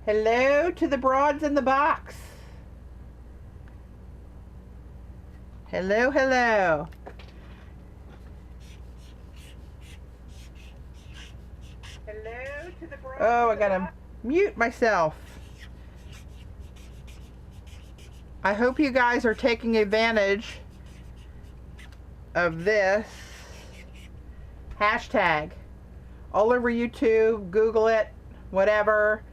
Hello to the broads in the box. Hello, hello. Hello to the broads. Oh, I gotta mute myself. I hope you guys are taking advantage of this hashtag. All over YouTube, Google it, whatever.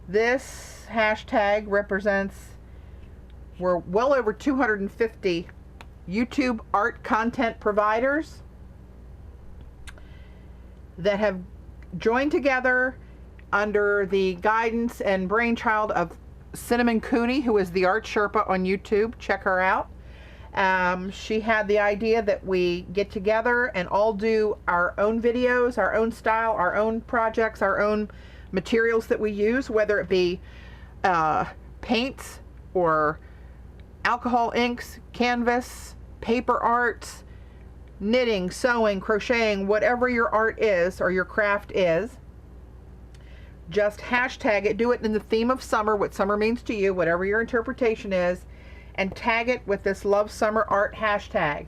This hashtag represents, we're well over 250 YouTube art content providers that have joined together under the guidance and brainchild of Cinnamon Cooney, who is the art Sherpa on YouTube. Check her out. She had the idea that we get together and all do our own videos, our own style, our own projects, our own materials that we use, whether it be paints or alcohol inks, canvas, paper arts, knitting, sewing, crocheting, whatever your art is or your craft is. Just hashtag it, do it in the theme of summer, what summer means to you, whatever your interpretation is, and tag it with this Love Summer Art hashtag.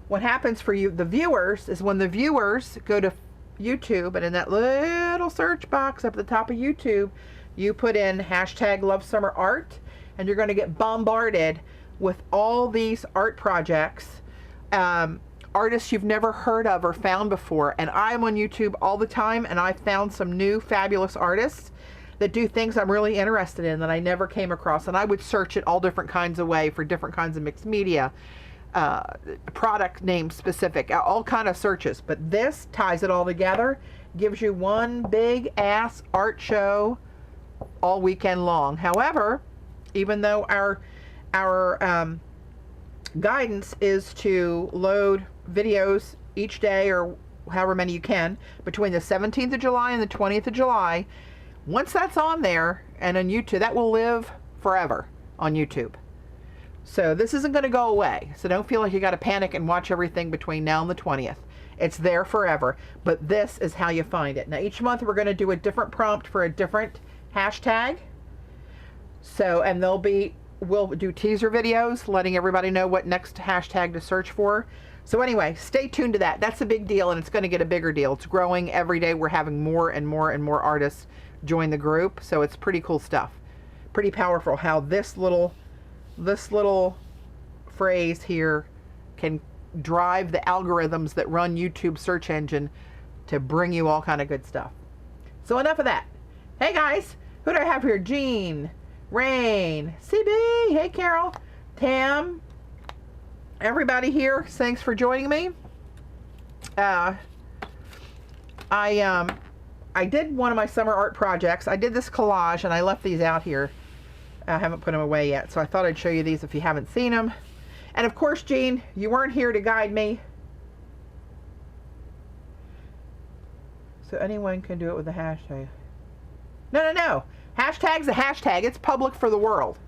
What happens for you, the viewers, is when the viewers go to YouTube, and in that little search box up at the top of YouTube, you put in hashtag Love Summer Art, and you're going to get bombarded with all these art projects, artists you've never heard of or found before. And I'm on YouTube all the time, and I found some new fabulous artists that do things I'm really interested in that I never came across. And I would search it all different kinds of way for different kinds of mixed media, product name specific, all kind of searches. But this ties it all together, gives you one big ass art show all weekend long. However, even though our guidance is to load videos each day, or however many you can, between the 17th of July and the 20th of July, once that's on there and on YouTube, that will live forever on YouTube. So this isn't going to go away. So don't feel like you got to panic and watch everything between now and the 20th. It's there forever. But this is how you find it. Now each month we're going to do a different prompt for a different hashtag. So, and we'll do teaser videos letting everybody know what next hashtag to search for. So anyway, stay tuned to that. That's a big deal, and it's going to get a bigger deal. It's growing every day. We're having more and more and more artists join the group. So it's pretty cool stuff. Pretty powerful how this little phrase here can drive the algorithms that run YouTube search engine to bring you all kind of good stuff. So enough of that. Hey guys, who do I have here? Jean, Rain, CB, hey Carol, Tam, everybody here, thanks for joining me. I did one of my summer art projects. I did this collage and I left these out here. I haven't put them away yet, so I thought I'd show you these if you haven't seen them. And of course, Jean, you weren't here to guide me, so anyone can do it with the hashtag. No. Hashtag's a hashtag. It's public for the world.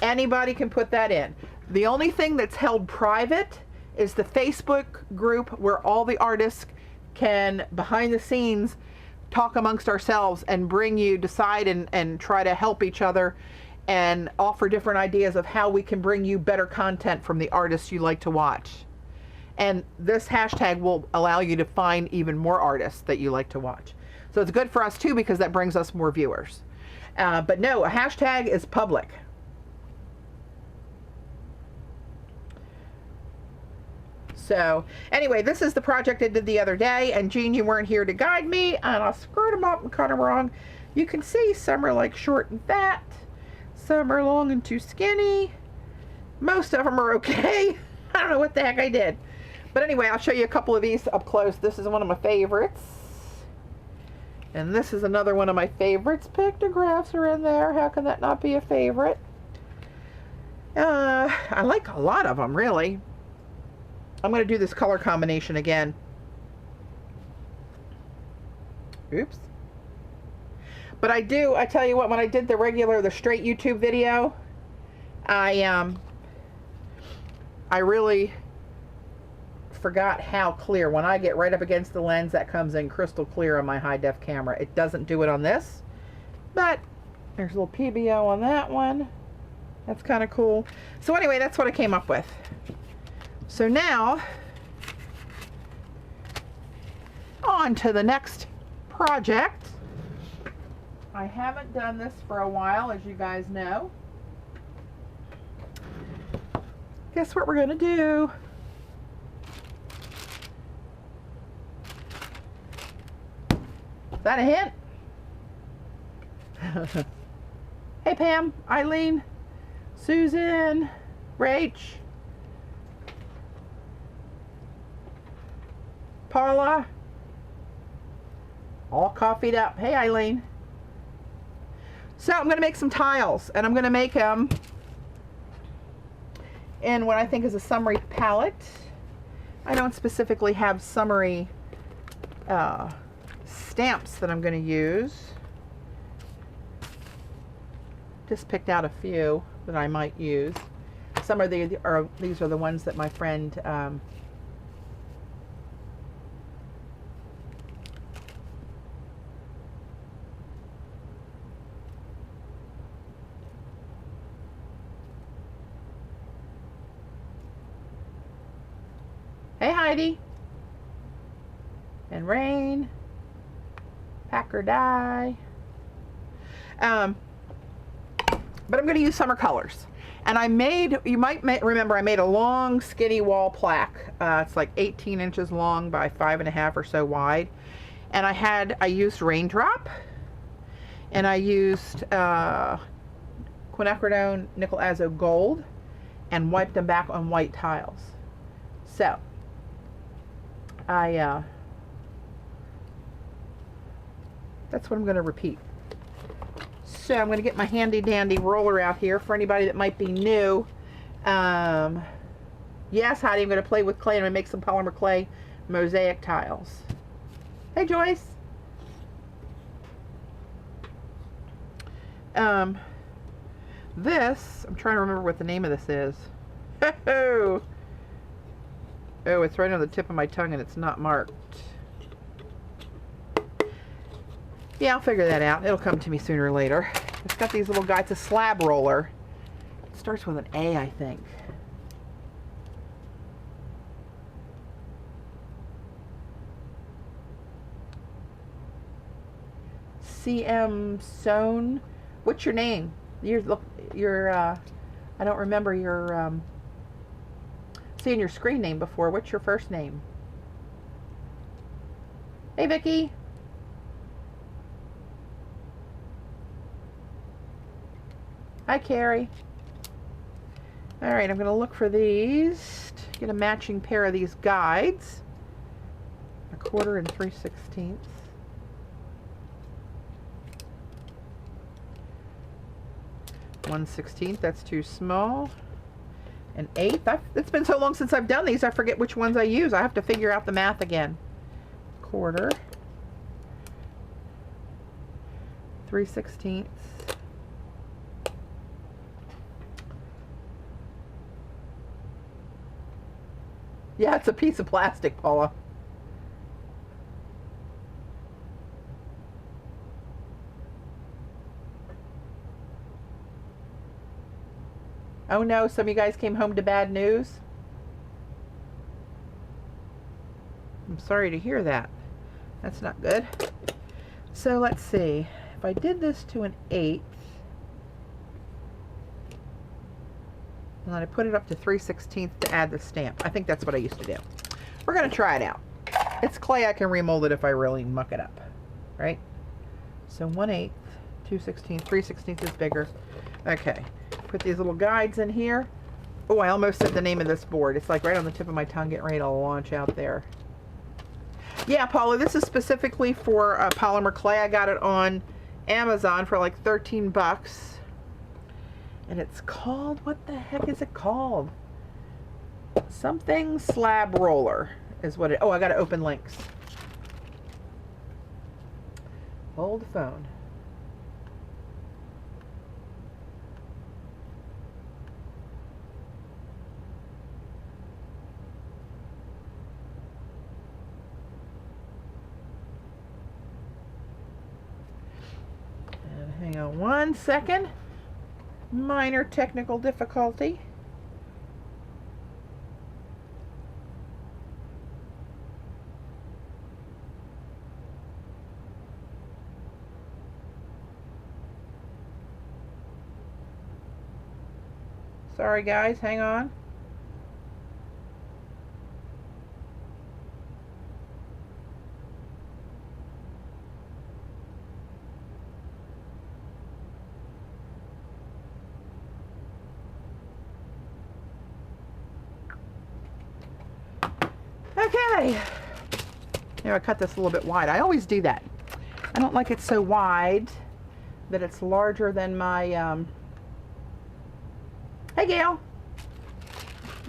Anybody can put that in. The only thing that's held private is the Facebook group where all the artists can, behind the scenes, talk amongst ourselves and decide and try to help each other and offer different ideas of how we can bring you better content from the artists you like to watch. And this hashtag will allow you to find even more artists that you like to watch. So it's good for us too, because that brings us more viewers. But no, a hashtag is public. So anyway, this is the project I did the other day, and Jean, you weren't here to guide me, and I screwed them up and cut them wrong. You can see some are like short and fat, some are long and too skinny. Most of them are okay. I don't know what the heck I did. But anyway, I'll show you a couple of these up close. This is one of my favorites. And this is another one of my favorites. Pictographs are in there. How can that not be a favorite? I like a lot of them, really. I'm going to do this color combination again. Oops. But I tell you what, when I did the straight YouTube video, I really forgot how clear. When I get right up against the lens, that comes in crystal clear on my high def camera. It doesn't do it on this, but there's a little PBO on that one. That's kind of cool. So anyway, that's what I came up with. So now, on to the next project. I haven't done this for a while, as you guys know. Guess what we're going to do? Is that a hint? Hey Pam, Eileen, Susan, Rach, Paula, all coffeeed up. Hey Eileen. So I'm going to make some tiles, and I'm going to make them in what I think is a summery palette. I don't specifically have summery stamps that I'm going to use. Just picked out a few that I might use. Some of these are the ones that my friend Hey Heidi and Rain, Packer Die. But I'm going to use summer colors. And I made, you might remember, I made a long skinny wall plaque. It's like 18 inches long by 5.5 or so wide. And I used Raindrop, and I used quinacridone nickel azo gold, and wiped them back on white tiles. So that's what I'm going to repeat. So I'm going to get my handy dandy roller out here for anybody that might be new. Yes, Heidi, I'm going to play with clay, and I'm going to make some polymer clay mosaic tiles. Hey Joyce. This, I'm trying to remember what the name of this is. Oh, it's right on the tip of my tongue and it's not marked. Yeah, I'll figure that out. It'll come to me sooner or later. It's got these little guys. It's a slab roller. It starts with an A, I think. CM Sohn. What's your name? I don't remember your seeing your screen name before. What's your first name? Hey Vicky. Hi Carrie. Alright, I'm going to look for these. Get a matching pair of these guides. 1/4 and 3/16. 1/16, that's too small. An 1/8. It's been so long since I've done these, I forget which ones I use. I have to figure out the math again. 1/4. 3/16. Yeah, it's a piece of plastic, Paula. Oh no, some of you guys came home to bad news. I'm sorry to hear that. That's not good. So let's see. If I did this to an 1/8, and then I put it up to 3/16 to add the stamp. I think that's what I used to do. We're going to try it out. It's clay. I can remold it if I really muck it up. Right? So 1/8, 2/16, 3/16 is bigger. Okay. Put these little guides in here. Oh, I almost said the name of this board. It's like right on the tip of my tongue, getting ready to launch out there. Yeah, Paula, this is specifically for polymer clay. I got it on Amazon for like 13 bucks. And it's called, what the heck is it called? Something slab roller is what it, oh, I got to open links. Hold the phone. 1 second. Minor technical difficulty. Sorry guys, hang on. Okay. Now I cut this a little bit wide. I always do that. I don't like it so wide that it's larger than my Hey Gail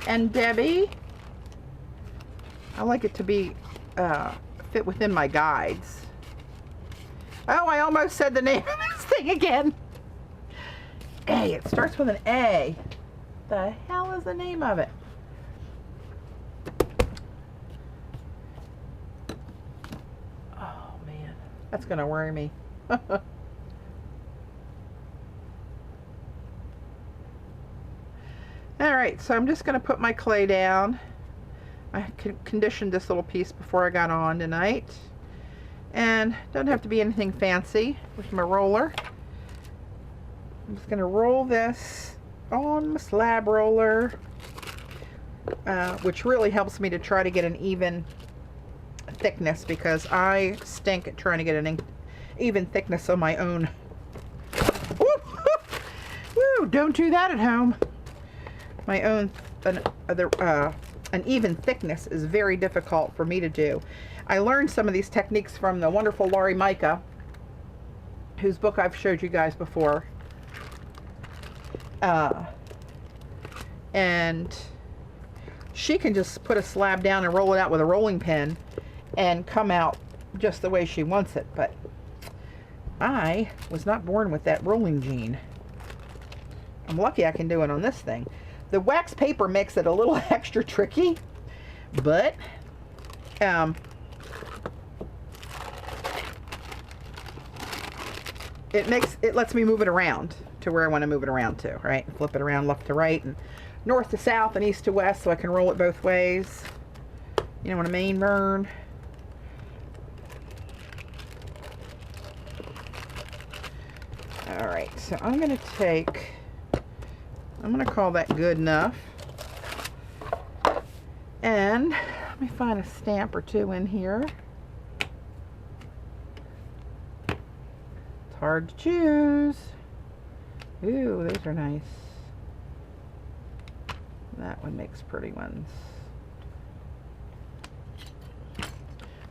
and Debbie. I like it to be fit within my guides. Oh, I almost said the name of this thing again. A. It starts with an A. The hell is the name of it? Oh man, that's gonna worry me. Alright, so I'm just going to put my clay down. I conditioned this little piece before I got on tonight. And doesn't have to be anything fancy with my roller. I'm just going to roll this on my slab roller, which really helps me to try to get an even thickness, because I stink at trying to get an even thickness on my own. Woo! Don't do that at home. My own an even thickness is very difficult for me to do. I learned some of these techniques from the wonderful Laurie Micah, whose book I've showed you guys before. And she can just put a slab down and roll it out with a rolling pin and come out just the way she wants it. But I was not born with that rolling gene. I'm lucky I can do it on this thing. The wax paper makes it a little extra tricky, but it lets me move it around to where I want to move it around to, right? Flip it around left to right and north to south and east to west, so I can roll it both ways. You know what I mean, Vern? All right, so I'm going to call that good enough. And let me find a stamp or two in here. It's hard to choose. Ooh, those are nice. That one makes pretty ones.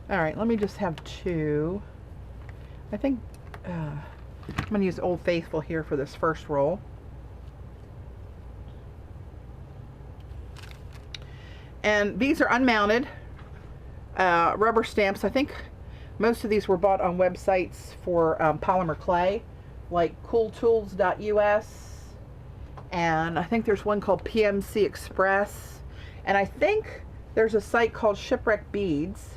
All right, let me just have two. I think I'm going to use Old Faithful here for this first roll. And these are unmounted rubber stamps. I think most of these were bought on websites for polymer clay, like cooltools.us, and I think there's one called PMC Express, and I think there's a site called Shipwreck Beads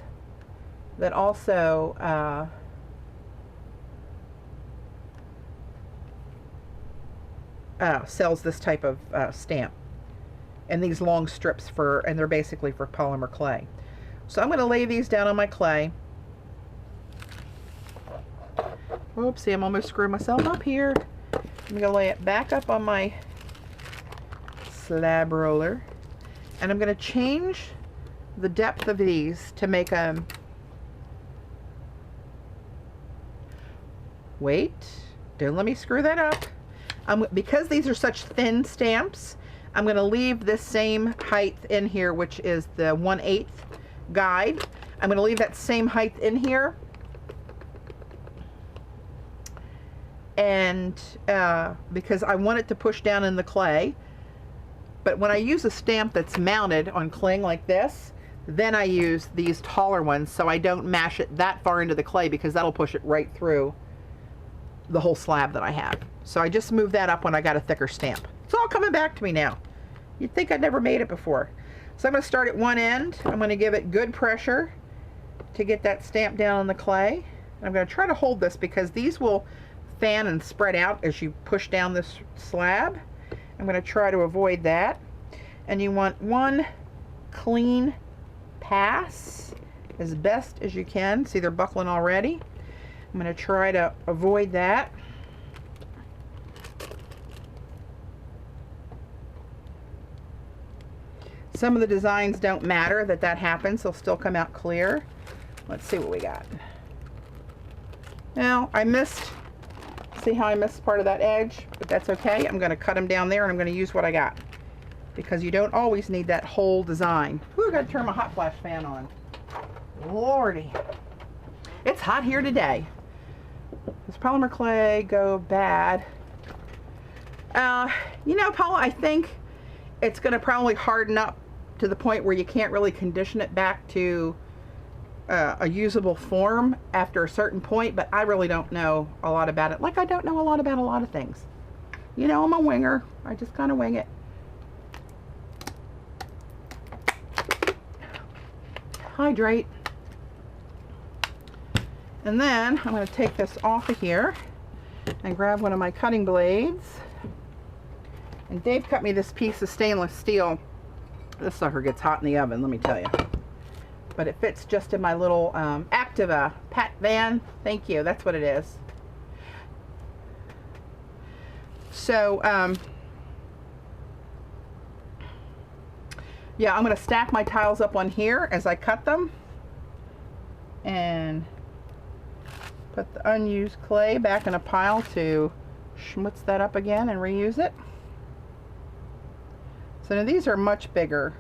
that also sells this type of stamp. And these long strips and they're basically for polymer clay. So I'm going to lay these down on my clay. Oopsie, I'm almost screwing myself up here. I'm going to lay it back up on my slab roller. And I'm going to change the depth of these to make them... Wait, don't let me screw that up. Because these are such thin stamps, I'm going to leave this same height in here, which is the 1/8 guide. I'm going to leave that same height in here. And because I want it to push down in the clay. But when I use a stamp that's mounted on cling like this, then I use these taller ones so I don't mash it that far into the clay, because that'll push it right through the whole slab that I have. So I just moved that up when I got a thicker stamp. It's all coming back to me now. You'd think I'd never made it before. So I'm going to start at one end. I'm going to give it good pressure to get that stamp down on the clay. And I'm going to try to hold this because these will fan and spread out as you push down this slab. I'm going to try to avoid that. And you want one clean pass as best as you can. See, they're buckling already. I'm going to try to avoid that. Some of the designs don't matter that happens. They'll still come out clear. Let's see what we got. Now, I missed, see how I missed part of that edge? But that's okay. I'm going to cut them down there and I'm going to use what I got. Because you don't always need that whole design. Ooh, I got to turn my hot flash fan on. Lordy. It's hot here today. Does polymer clay go bad? You know, Paula, I think it's going to probably harden up to the point where you can't really condition it back to a usable form after a certain point, but I really don't know a lot about it. Like I don't know a lot about a lot of things. You know, I'm a winger. I just kind of wing it. Hydrate. And then I'm going to take this off of here and grab one of my cutting blades. And Dave cut me this piece of stainless steel. This sucker gets hot in the oven, let me tell you. But it fits just in my little Activa Pat van. Thank you, that's what it is. So, yeah, I'm going to stack my tiles up on here as I cut them. And put the unused clay back in a pile to schmutz that up again and reuse it. So now these are much bigger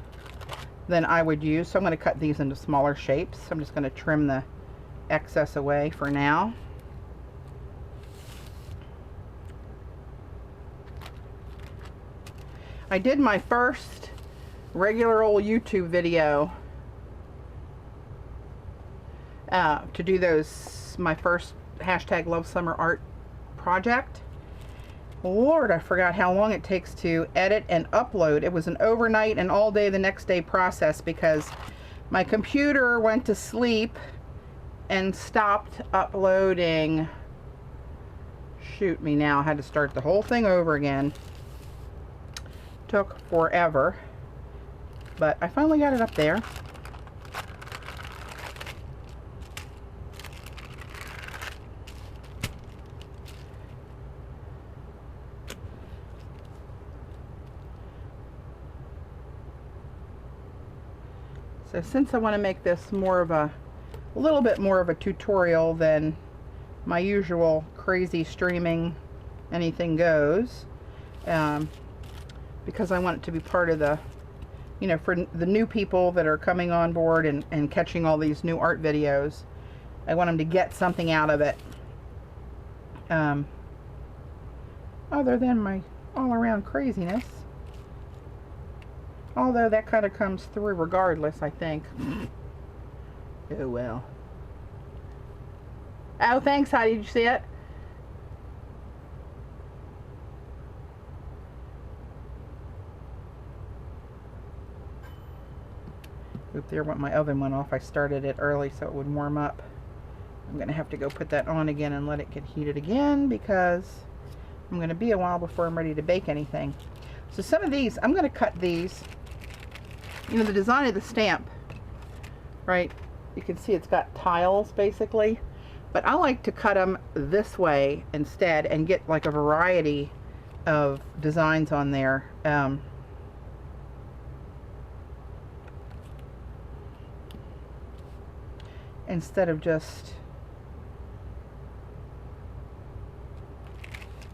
than I would use, so I'm going to cut these into smaller shapes. I'm just going to trim the excess away for now. I did my first regular old YouTube video to do those, my first hashtag #LoveSummerArt project. Lord, I forgot how long it takes to edit and upload. It was an overnight and all day the next day process because my computer went to sleep and stopped uploading. Shoot me now, I had to start the whole thing over again. Took forever, but I finally got it up there. So since I want to make this more of a little bit more of a tutorial than my usual crazy streaming anything goes, because I want it to be part of the, you know, for the new people that are coming on board and catching all these new art videos, I want them to get something out of it, other than my all-around craziness. Although that kind of comes through regardless, I think. Oh well. Oh, thanks, Heidi. Did you see it? Oop, there went my oven went off. I started it early so it would warm up. I'm going to have to go put that on again and let it get heated again because I'm going to be a while before I'm ready to bake anything. So some of these, I'm going to cut these. You know, the design of the stamp, right? You can see it's got tiles basically, but I like to cut them this way instead and get like a variety of designs on there. Instead of just,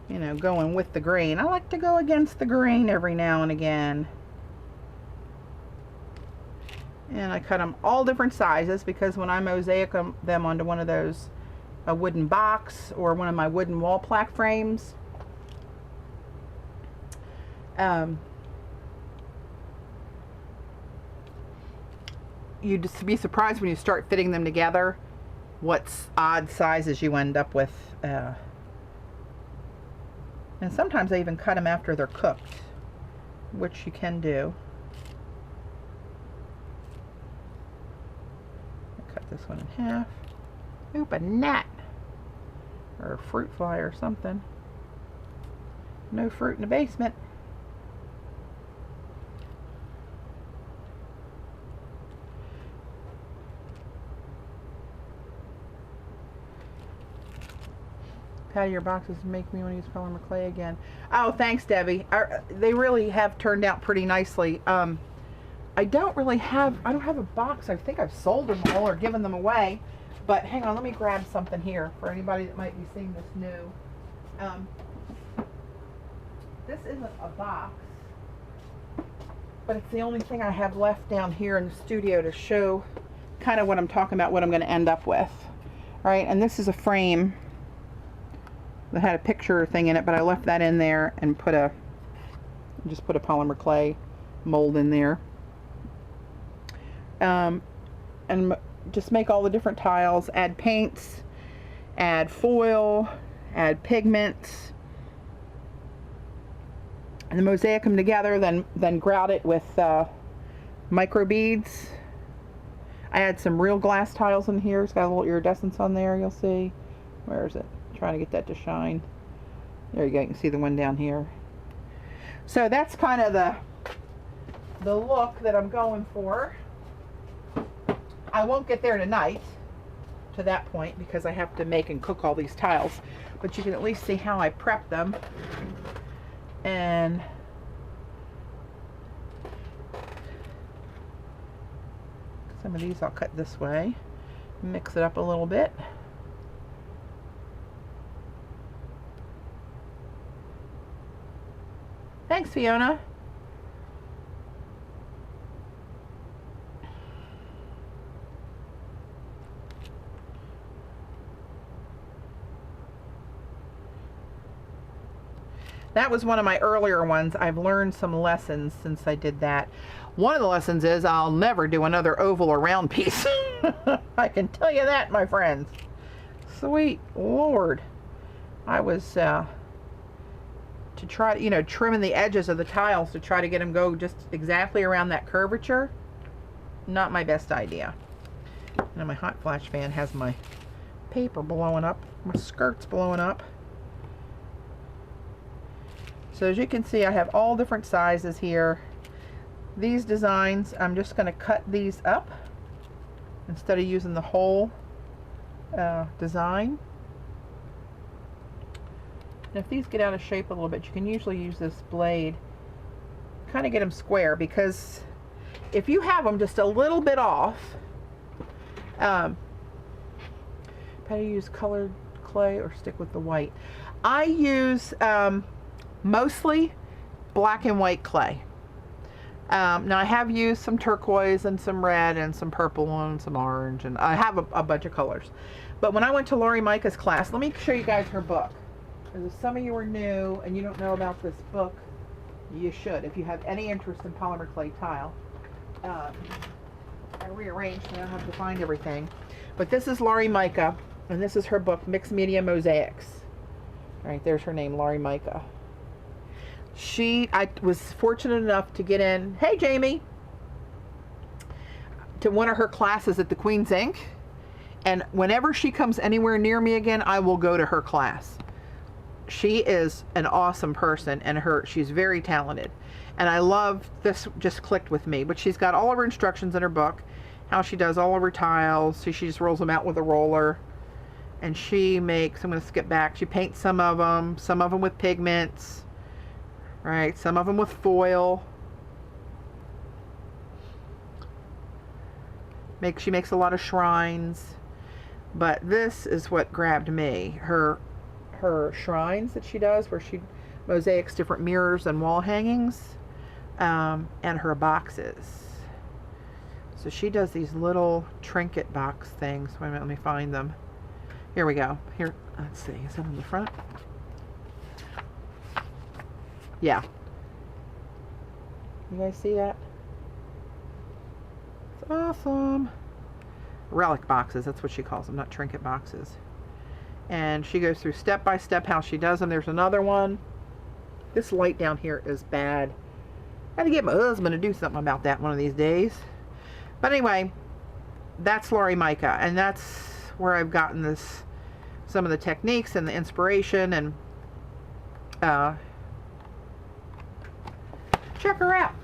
you know, going with the grain. I like to go against the grain every now and again. And I cut them all different sizes because when I mosaic them onto one of those, a wooden box or one of my wooden wall plaque frames, you'd just be surprised when you start fitting them together what odd sizes you end up with. And sometimes I even cut them after they're cooked, which you can do. Cut this one in half. Oop, a gnat. or a fruit fly or something. No fruit in the basement. Patty, your boxes make me want to use polymer clay again. Oh, thanks, Debbie. They really have turned out pretty nicely. I don't have a box. I think I've sold them all or given them away. But hang on, let me grab something here for anybody that might be seeing this new. This isn't a box, but it's the only thing I have left down here in the studio to show kind of what I'm talking about, what I'm going to end up with. All right, and this is a frame that had a picture thing in it, but I left that in there and just put a polymer clay mold in there. And just make all the different tiles, add paints, add foil, add pigments, and then mosaic them together, then grout it with micro beads. I add some real glass tiles in here. It's got a little iridescence on there, you'll see. Where is it? Trying to get that to shine. There you go, you can see the one down here. So that's kind of the look that I'm going for. I won't get there tonight to that point because I have to make and cook all these tiles, but you can at least see how I prep them. And some of these I'll cut this way, mix it up a little bit. Thanks, Fiona. That was one of my earlier ones. I've learned some lessons since I did that. One of the lessons is I'll never do another oval or round piece. I can tell you that, my friends. Sweet Lord. I was to try to, trimming the edges of the tiles to try to get them go just exactly around that curvature. Not my best idea. Now my hot flash fan has my paper blowing up, my skirt's blowing up. So as you can see, I have all different sizes here. These designs, I'm just going to cut these up instead of using the whole design. And if these get out of shape a little bit, you can usually use this blade, kind of get them square, because if you have them just a little bit off, how do you use colored clay or stick with the white? I use mostly black and white clay. Now I have used some turquoise and some red and some purple and some orange, and I have a bunch of colors. But when I went to Lori Micah's class, let me show you guys her book. Because if some of you are new and you don't know about this book, you should. If you have any interest in polymer clay tile. I rearranged and I don't have to find everything. But this is Lori Micah, and this is her book, Mixed Media Mosaics. All right, there's her name, Lori Micah. I was fortunate enough to get in, hey Jamie, to one of her classes at the Queen's Ink. And whenever she comes anywhere near me again, I will go to her class. She is an awesome person, and she's very talented. And I love this, just clicked with me. But she's got all of her instructions in her book, how she does all of her tiles. So she just rolls them out with a roller. And she makes, I'm going to skip back, she paints some of them with pigments. Right, some of them with foil. She makes a lot of shrines. But this is what grabbed me. Her shrines that she does, where she mosaics different mirrors and wall hangings, and her boxes. So she does these little trinket box things. Wait a minute, let me find them. Here we go. Here, let's see, is that on the front? Yeah. You guys see that? It's awesome. Relic boxes, that's what she calls them, not trinket boxes. And she goes through step by step how she does them. There's another one. This light down here is bad. I had to get my husband to do something about that one of these days. But anyway, that's Lori Micah, and that's where I've gotten this some of the techniques and the inspiration, and check her out.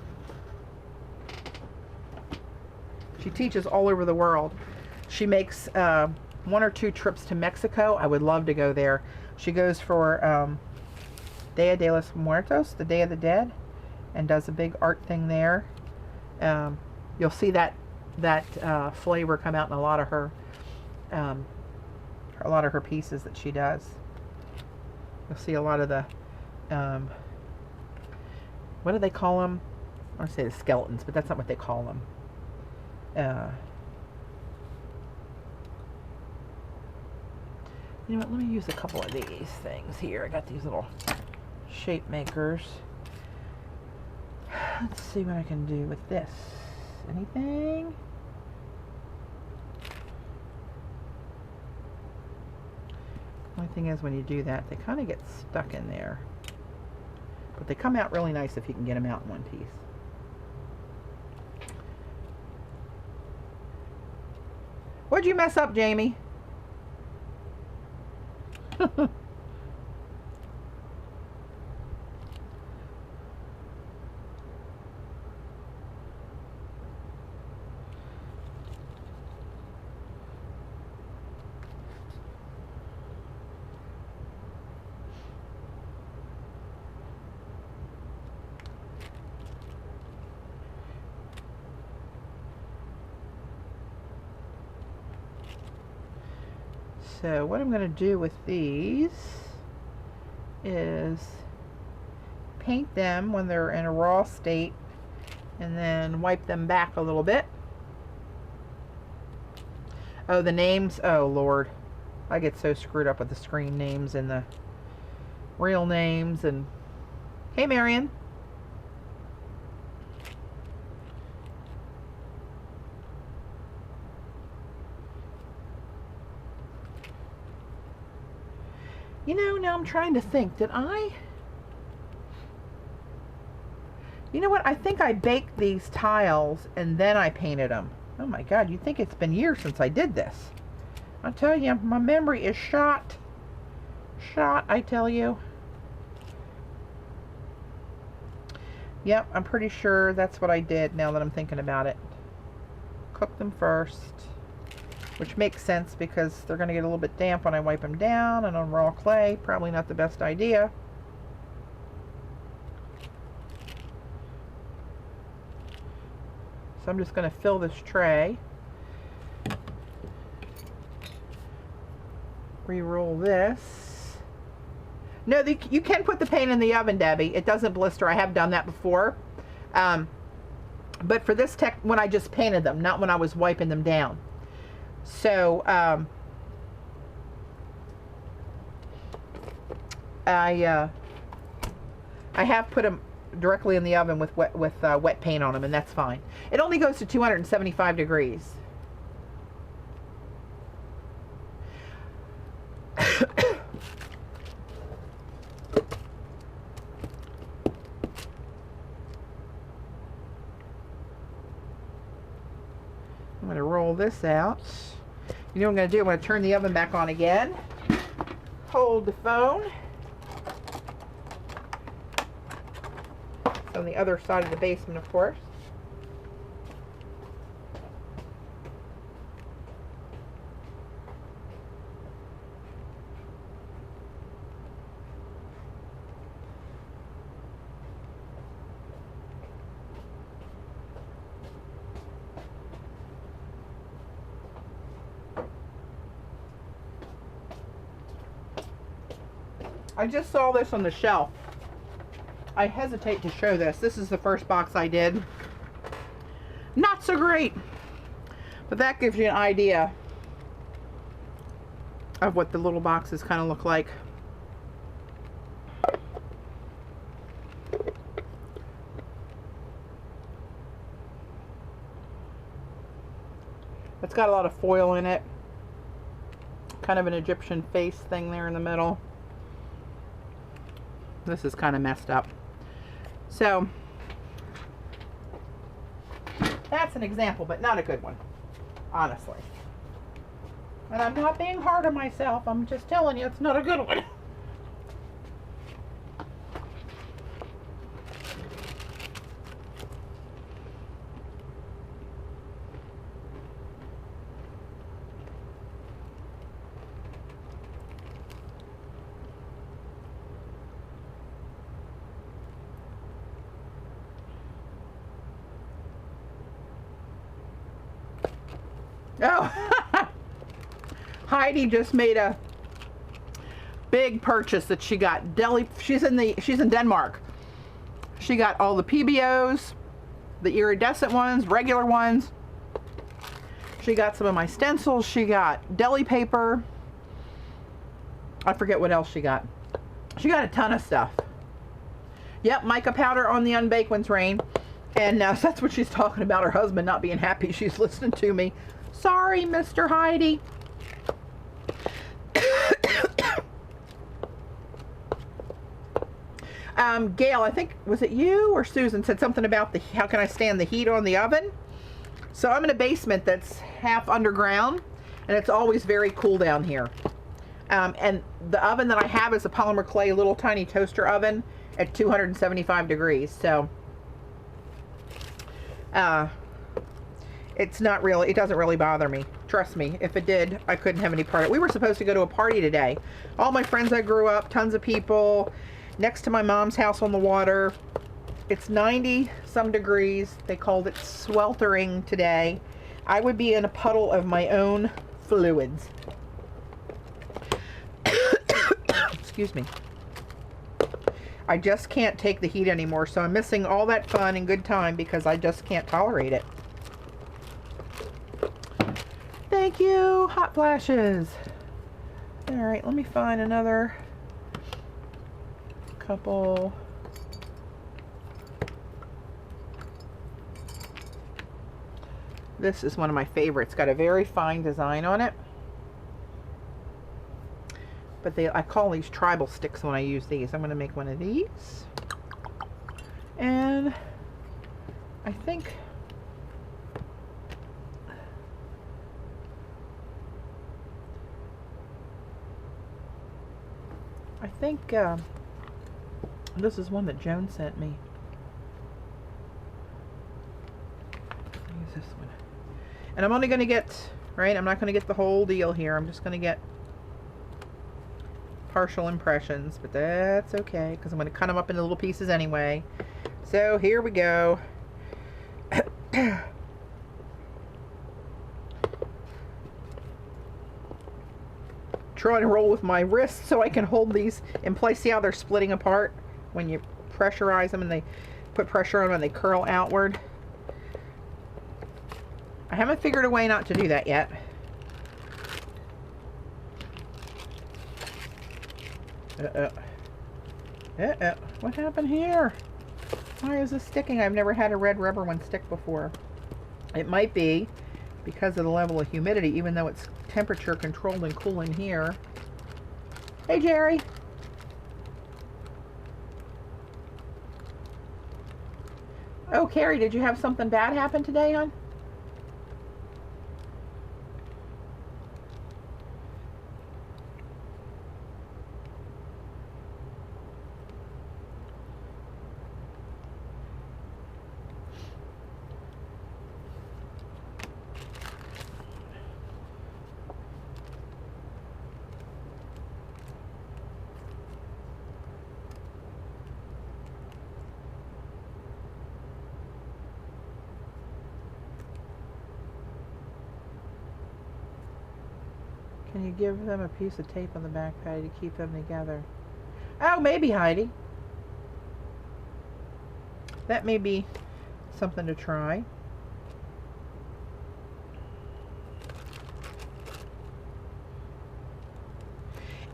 She teaches all over the world. She makes 1 or 2 trips to Mexico. I would love to go there. She goes for Dia de los Muertos, the Day of the Dead, and does a big art thing there. You'll see that flavor come out in a lot of her pieces that she does. You'll see a lot of the what do they call them? I want to say the skeletons, but that's not what they call them. You know what, let me use a couple of these things here. I got these little shape makers. Let's see what I can do with this. Anything? Only thing is, when you do that, they kind of get stuck in there. But they come out really nice if you can get them out in one piece. What'd you mess up, Jamie? So what I'm going to do with these is paint them when they're in a raw state and then wipe them back a little bit. Oh, the names. Oh, Lord. I get so screwed up with the screen names and the real names. And hey, Marion. You know, now I'm trying to think, did I? You know what? I think I baked these tiles and then I painted them. Oh my God, you'd think it's been years since I did this. I tell you, my memory is shot. Shot, I tell you. Yep, I'm pretty sure that's what I did now that I'm thinking about it. Cook them first. Which makes sense because they're going to get a little bit damp when I wipe them down, and on raw clay, probably not the best idea. So I'm just going to fill this tray. Re-roll this. No, you can put the paint in the oven, Debbie. It doesn't blister. I have done that before. But for this when I just painted them, not when I was wiping them down. So I have put them directly in the oven with wet paint on them, and that's fine. It only goes to 275 degrees. I'm going to roll this out. You know what I'm going to do? I'm going to turn the oven back on again. Hold the phone. It's on the other side of the basement, of course. I just saw this on the shelf. I hesitate to show this. This is the first box I did. Not so great. But that gives you an idea of what the little boxes kind of look like. It's got a lot of foil in it. Kind of an Egyptian face thing there in the middle. This is kind of messed up. So that's an example, but not a good one, honestly. And I'm not being hard on myself. I'm just telling you it's not a good one. Oh, Heidi just made a big purchase that she got she's in Denmark. She got all the PBOs, the iridescent ones, regular ones. She got some of my stencils. She got deli paper. I forget what else she got. She got a ton of stuff. Yep, mica powder on the unbaked ones, Rain. And so that's what she's talking about, her husband not being happy she's listening to me. Sorry, Mr. Heidi. Gail, I think, was it you or Susan said something about how can I stand the heat on the oven? So I'm in a basement that's half underground, and it's always very cool down here. And the oven that I have is a polymer clay little tiny toaster oven at 275 degrees. So it's not really, it doesn't really bother me. Trust me, if it did, I couldn't have any part of it. We were supposed to go to a party today. All my friends I grew up, tons of people, next to my mom's house on the water. It's 90 some degrees. They called it sweltering today. I would be in a puddle of my own fluids. Excuse me. I just can't take the heat anymore, so I'm missing all that fun and good time because I just can't tolerate it. Thank you, hot flashes. All right, let me find another couple. This is one of my favorites. Got a very fine design on it. But I call these tribal sticks when I use these. I'm going to make one of these. And I think this is one that Joan sent me. I'll use this one. And I'm only going to get, right, I'm not going to get the whole deal here. I'm just going to get partial impressions, but that's okay because I'm going to cut them up into little pieces anyway. So here we go. Trying to roll with my wrist so I can hold these in place. See how they're splitting apart when you pressurize them and they put pressure on them and they curl outward. I haven't figured a way not to do that yet. What happened here? Why is this sticking? I've never had a red rubber one stick before. It might be because of the level of humidity, even though it's temperature controlled and cool in here. Hey, Jerry. Oh, Carrie, did you have something bad happen today, hon? Can you give them a piece of tape on the back, Patty, to keep them together? Oh, maybe, Heidi. That may be something to try.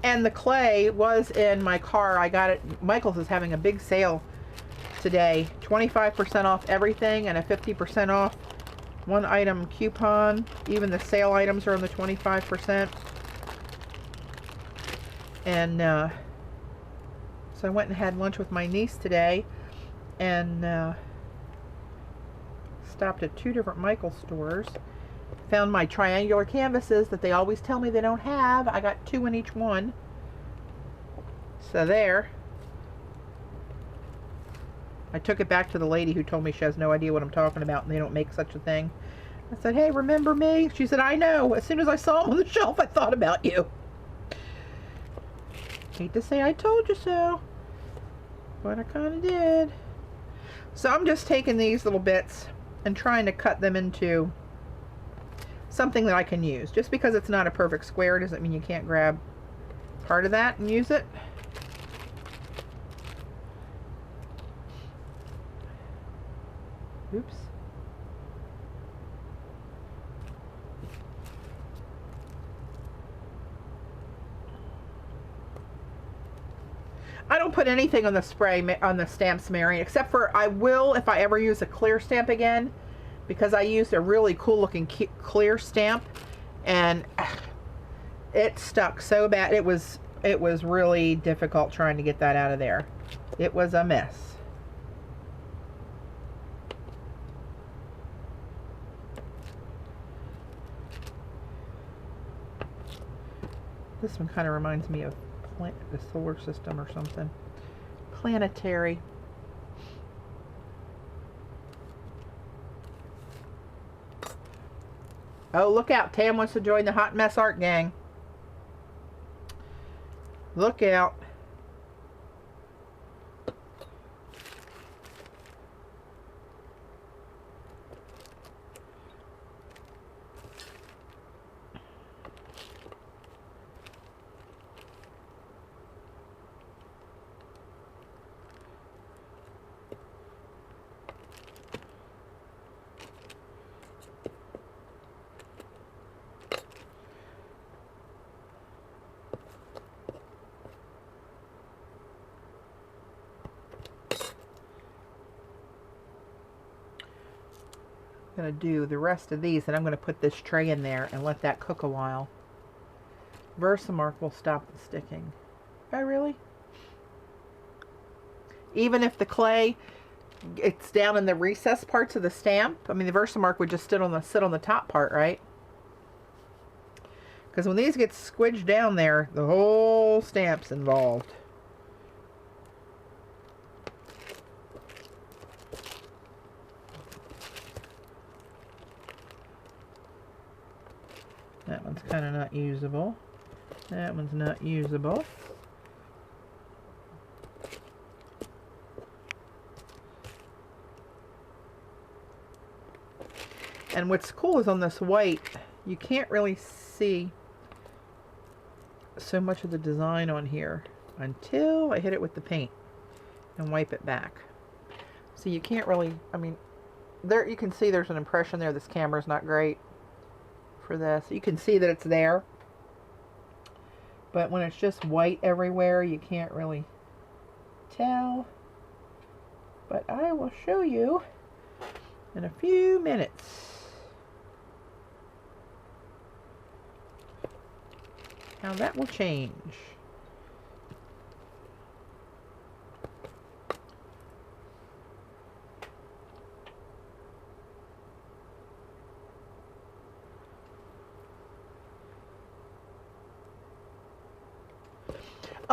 And the clay was in my car. I got it. Michael's is having a big sale today. 25% off everything and a 50% off one item coupon. Even the sale items are on the 25%. And so I went and had lunch with my niece today and stopped at 2 different Michael's stores. Found my triangular canvases that they always tell me they don't have. I got 2 in each one. So there. I took it back to the lady who told me she has no idea what I'm talking about and they don't make such a thing. I said, hey, remember me? She said, I know. As soon as I saw them on the shelf, I thought about you. Hate to say I told you so, but I kind of did. So I'm just taking these little bits and trying to cut them into something that I can use. Just because it's not a perfect square doesn't mean you can't grab part of that and use it. Oops. I don't put anything on the spray, on the stamp smearing, except for I will if I ever use a clear stamp again, because I used a really cool looking clear stamp and it stuck so bad. It was really difficult trying to get that out of there. It was a mess. This one kind of reminds me of the solar system or something. Planetary. Oh, look out. Tam wants to join the Hot Mess Art gang. Look out. I'm going to do the rest of these and I'm going to put this tray in there and let that cook a while. Versamark will stop the sticking. Oh, really? Even if the clay, it's down in the recessed parts of the stamp? I mean, the Versamark would just sit on the top part, right? Because when these get squidged down there, the whole stamp's involved. That one's kind of not usable. That one's not usable. And what's cool is on this white, you can't really see so much of the design on here until I hit it with the paint and wipe it back. So you can't really, I mean, there you can see there's an impression there. This camera's not great for this. You can see that it's there, but when it's just white everywhere, you can't really tell. But I will show you in a few minutes how that will change.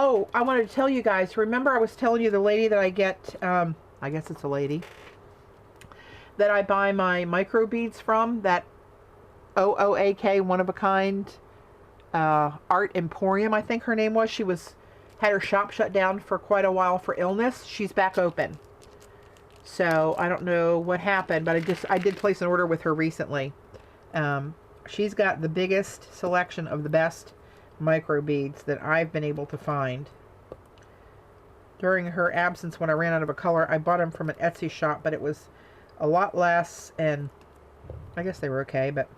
Oh, I wanted to tell you guys, remember I was telling you the lady that I get, I guess it's a lady, that I buy my micro beads from, that OOAK, one of a kind, Art Emporium, I think her name was. She had her shop shut down for quite a while for illness. She's back open. So I don't know what happened, but I did place an order with her recently. She's got the biggest selection of the best micro beads that I've been able to find. During her absence, when I ran out of a color, I bought them from an Etsy shop, but it was a lot less, and I guess they were okay, but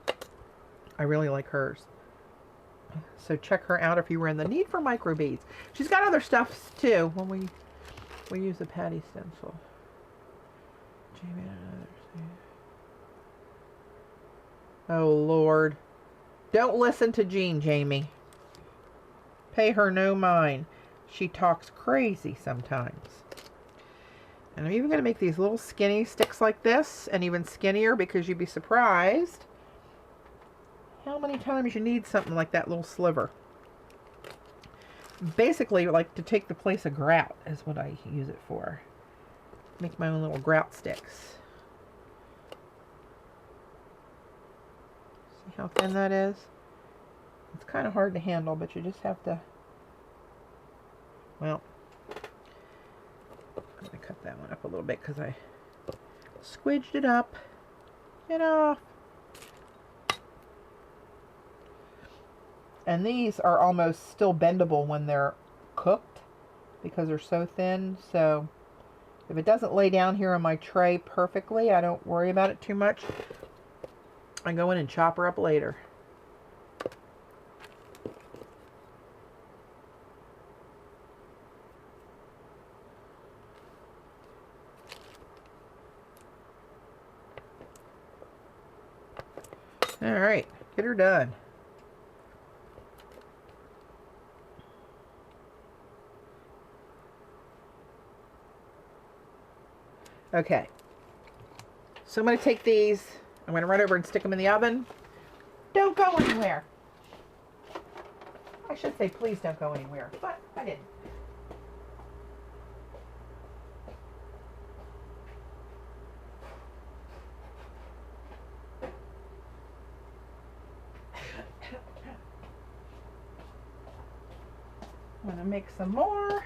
I really like hers. So check her out if you were in the need for micro beads. She's got other stuff too when we use the Patti stencil. Oh Lord. Don't listen to Jean, Jamie. Pay her no mind. She talks crazy sometimes. And I'm even going to make these little skinny sticks like this, and even skinnier, because you'd be surprised how many times you need something like that little sliver. Basically, like to take the place of grout is what I use it for. Make my own little grout sticks. See how thin that is? It's kind of hard to handle, but you just have to, well, I'm going to cut that one up a little bit because I squidged it up. Get off. And these are almost still bendable when they're cooked because they're so thin. So if it doesn't lay down here on my tray perfectly, I don't worry about it too much. I go in and chop her up later. All right, get her done. Okay, so I'm going to take these, I'm going to run over and stick them in the oven. Don't go anywhere. I should say please don't go anywhere, but I didn't. I'm going to make some more.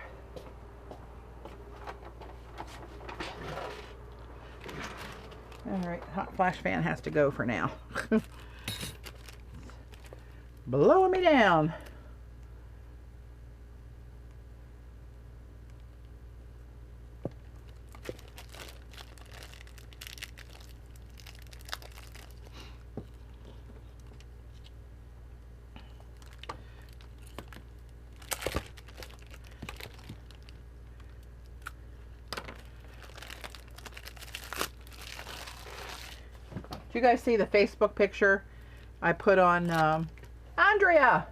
Alright, hot flash fan has to go for now. Blowing me down. Did you guys see the Facebook picture I put on Andrea?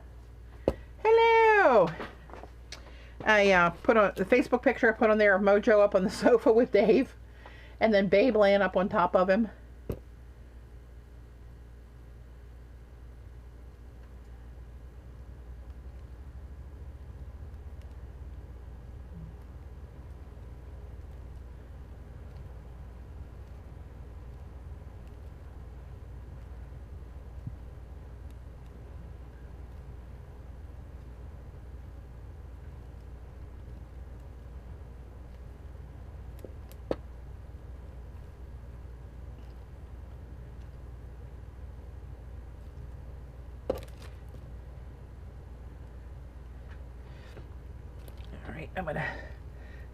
Hello. I put on the Facebook picture I put on there of Mojo up on the sofa with Dave, and then Babe laying up on top of him. I'm going to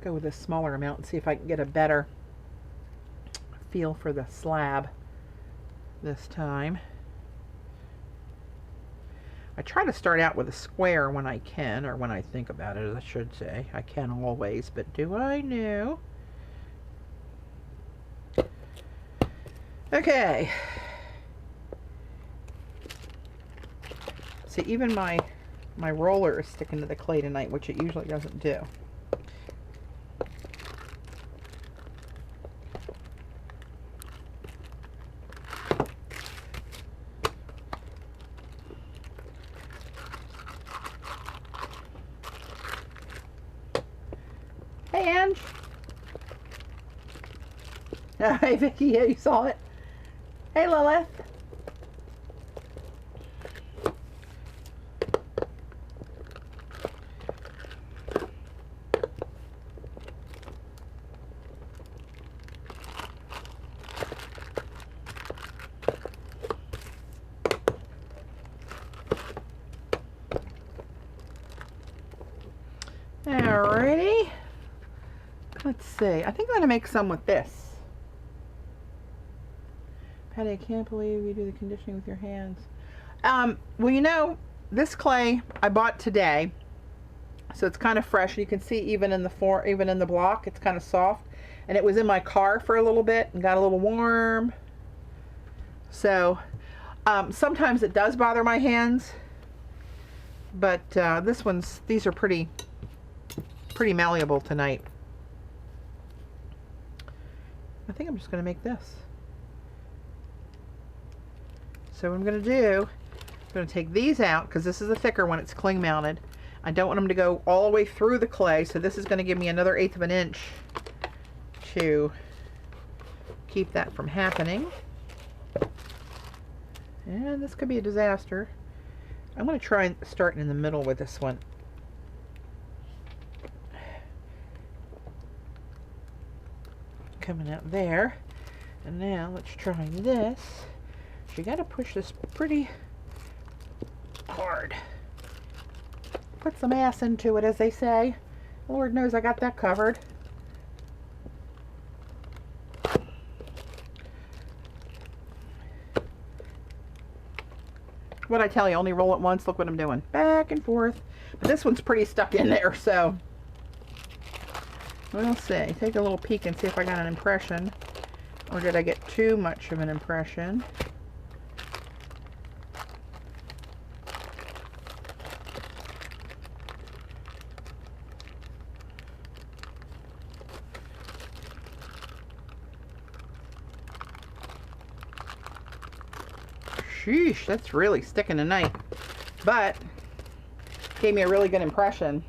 go with a smaller amount and see if I can get a better feel for the slab this time. I try to start out with a square when I can, or when I think about it, I should say. I can always, but do I know? Okay. See, even my roller is sticking to the clay tonight, which it usually doesn't do. Hey, Ange. Hi, Vicky. Yeah, you saw it. Hey, Lilith. Alrighty. Let's see. I think I'm going to make some with this. Patty, I can't believe you do the conditioning with your hands. Well, you know, this clay I bought today, so it's kind of fresh. You can see even in the block, it's kind of soft. And it was in my car for a little bit and got a little warm. So sometimes it does bother my hands, but these are pretty malleable tonight. I think I'm just going to make this. So what I'm going to do going to take these out because this is a thicker one. It's cling mounted. I don't want them to go all the way through the clay, so this is going to give me another 1/8 of an inch to keep that from happening. And this could be a disaster. I'm going to try starting in the middle with this one. Coming out there. And now let's try this. You got to push this pretty hard. Put some ass into it, as they say. Lord knows I got that covered. What I tell you, only roll it once. Look what I'm doing. Back and forth. But this one's pretty stuck in there, so we'll see. Take a little peek and see if I got an impression. Or did I get too much of an impression? Sheesh, that's really sticking tonight. But gave me a really good impression.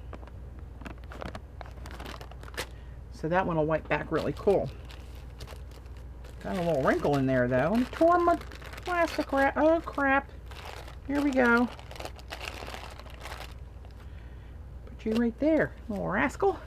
So that one will wipe back really cool. Got a little wrinkle in there though. And tore my plastic wrap. Oh crap. Here we go. Put you right there, little rascal.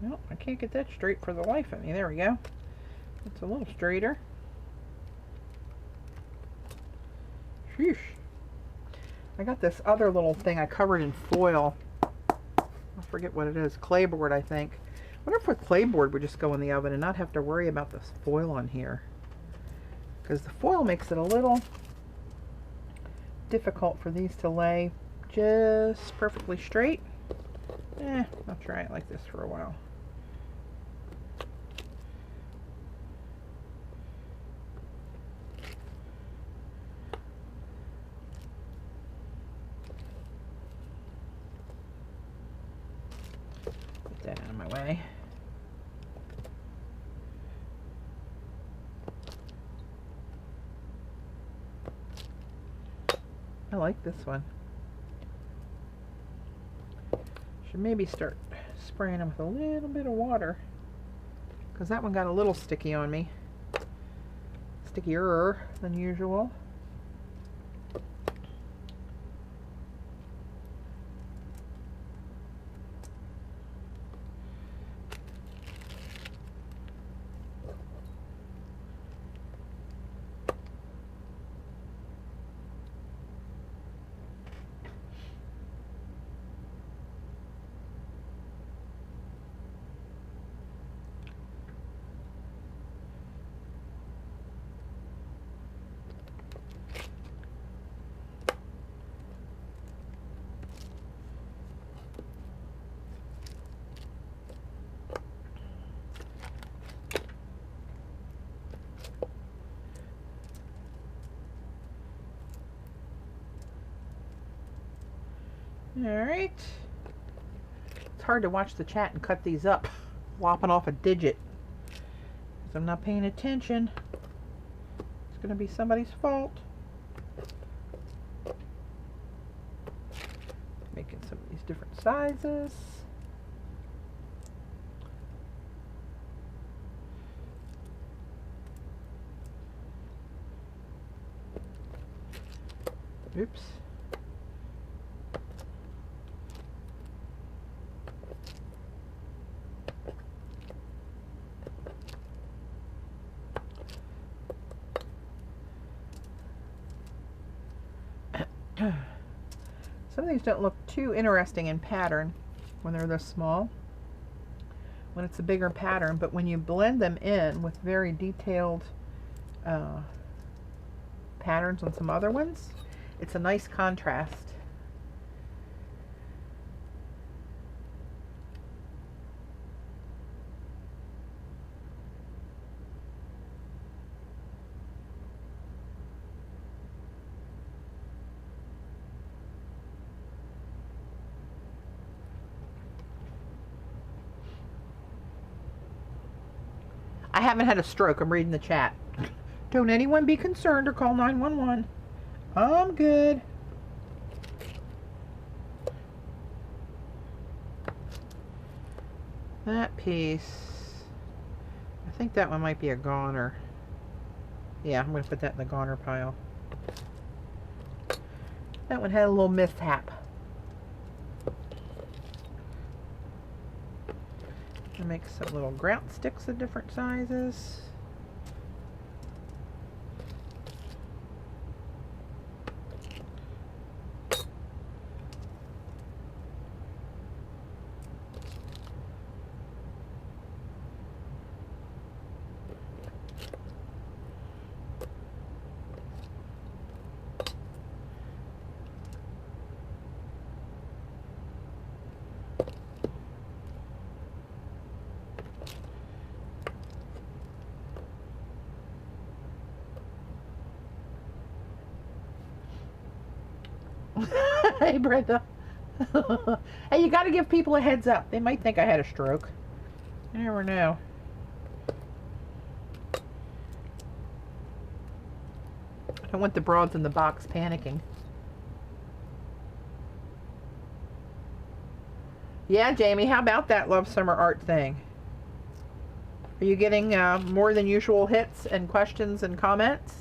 Nope, I can't get that straight for the life of me. There we go. It's a little straighter. Sheesh. I got this other little thing I covered in foil. I forget what it is. Clayboard, I think. I wonder if with clayboard would just go in the oven and not have to worry about this foil on here. Because the foil makes it a little difficult for these to lay just perfectly straight. I'll try it like this for a while. Put that out of my way. I like this one. Should maybe start spraying them with a little bit of water, because that one got a little sticky on me. Stickier than usual. Alright. It's hard to watch the chat and cut these up. Lopping off a digit. Because I'm not paying attention. It's going to be somebody's fault. Making some of these different sizes. Oops. Some of these don't look too interesting in pattern when they're this small, when it's a bigger pattern, but when you blend them in with very detailed patterns on some other ones, it's a nice contrast. I haven't had a stroke. I'm reading the chat. Don't anyone be concerned or call 911. I'm good. That piece, I think that one might be a goner. Yeah, I'm going to put that in the goner pile. That one had a little mishap. I make some little grout sticks of different sizes. Hey, Brenda. Hey, you got to give people a heads up. They might think I had a stroke. You never know. I don't want the broads in the box panicking. Yeah, Jamie, how about that Love Summer Art thing? Are you getting more than usual hits and questions and comments?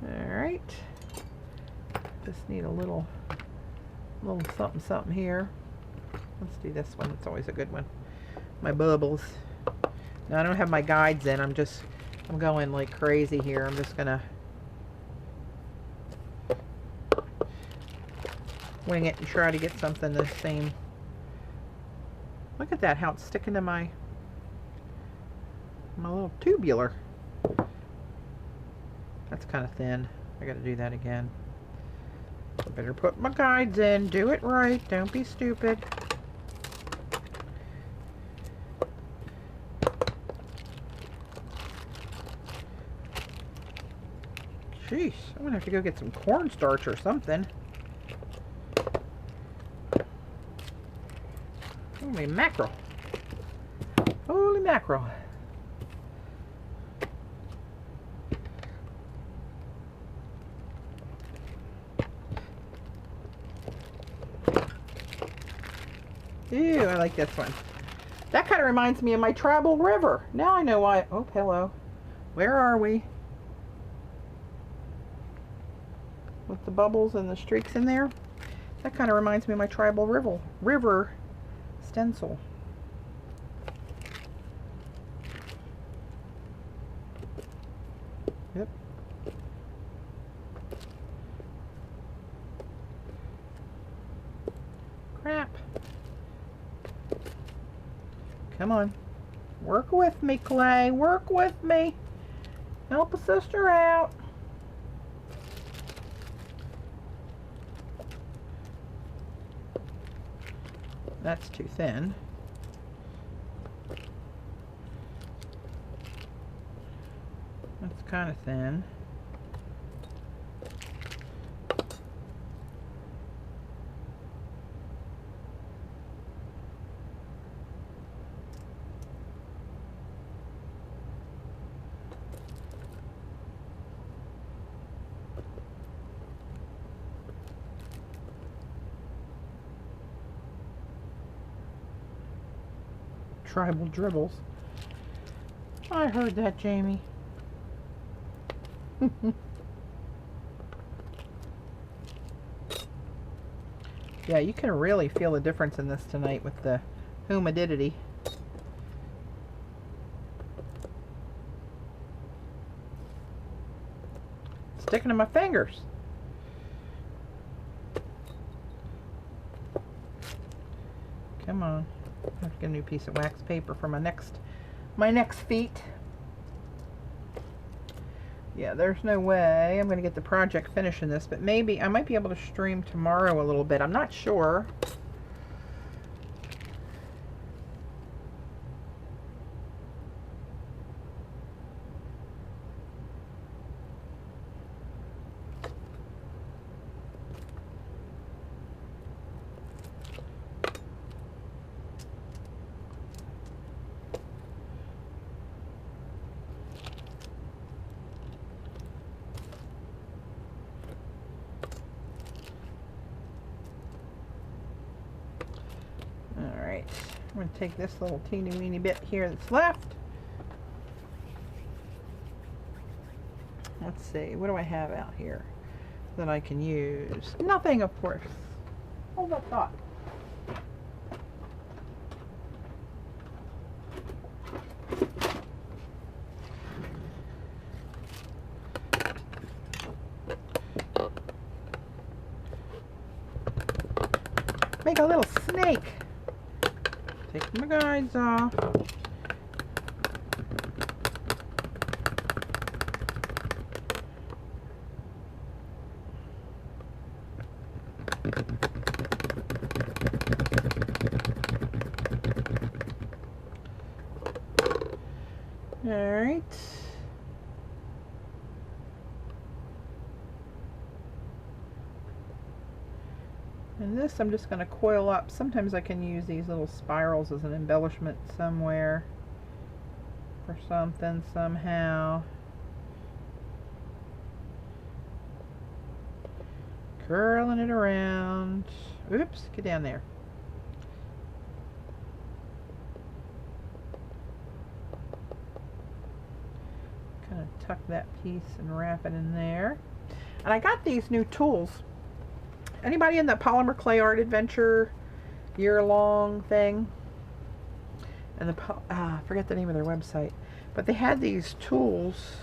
Alright, just need a little something something here. Let's do this one, it's always a good one. My bubbles. Now I don't have my guides in, I'm going like crazy here. I'm just gonna wing it and try to get something the same. Look at that, how it's sticking to my little tubular. That's kind of thin. I gotta do that again. I better put my guides in. Do it right. Don't be stupid. Jeez, I'm gonna have to go get some cornstarch or something. Holy mackerel. Holy mackerel. Ew, I like this one. That kind of reminds me of my tribal river. Now I know why. Oh, hello. Where are we? With the bubbles and the streaks in there. That kind of reminds me of my tribal river stencil. Yep. Crap. Come on. Work with me, Clay. Work with me. Help a sister out. That's too thin. That's kind of thin. Tribal dribbles. I heard that, Jamie. Yeah, you can really feel the difference in this tonight with the humidity. Sticking to my fingers. Come on. I have to get a new piece of wax paper for my next feet. Yeah, there's no way I'm going to get the project finished in this, but maybe I might be able to stream tomorrow a little bit. I'm not sure. I'm going to take this little teeny weeny bit here that's left. Let's see, what do I have out here that I can use? Nothing, of course. Hold that thought. Make a little snake. Take my guides off. All right. And this I'm just going to coil up. Sometimes I can use these little spirals as an embellishment somewhere for something somehow. Curling it around. Oops, get down there. Kind of tuck that piece and wrap it in there. And I got these new tools. Anybody in the Polymer Clay Art Adventure year-long thing? And the I forget the name of their website, but they had these tools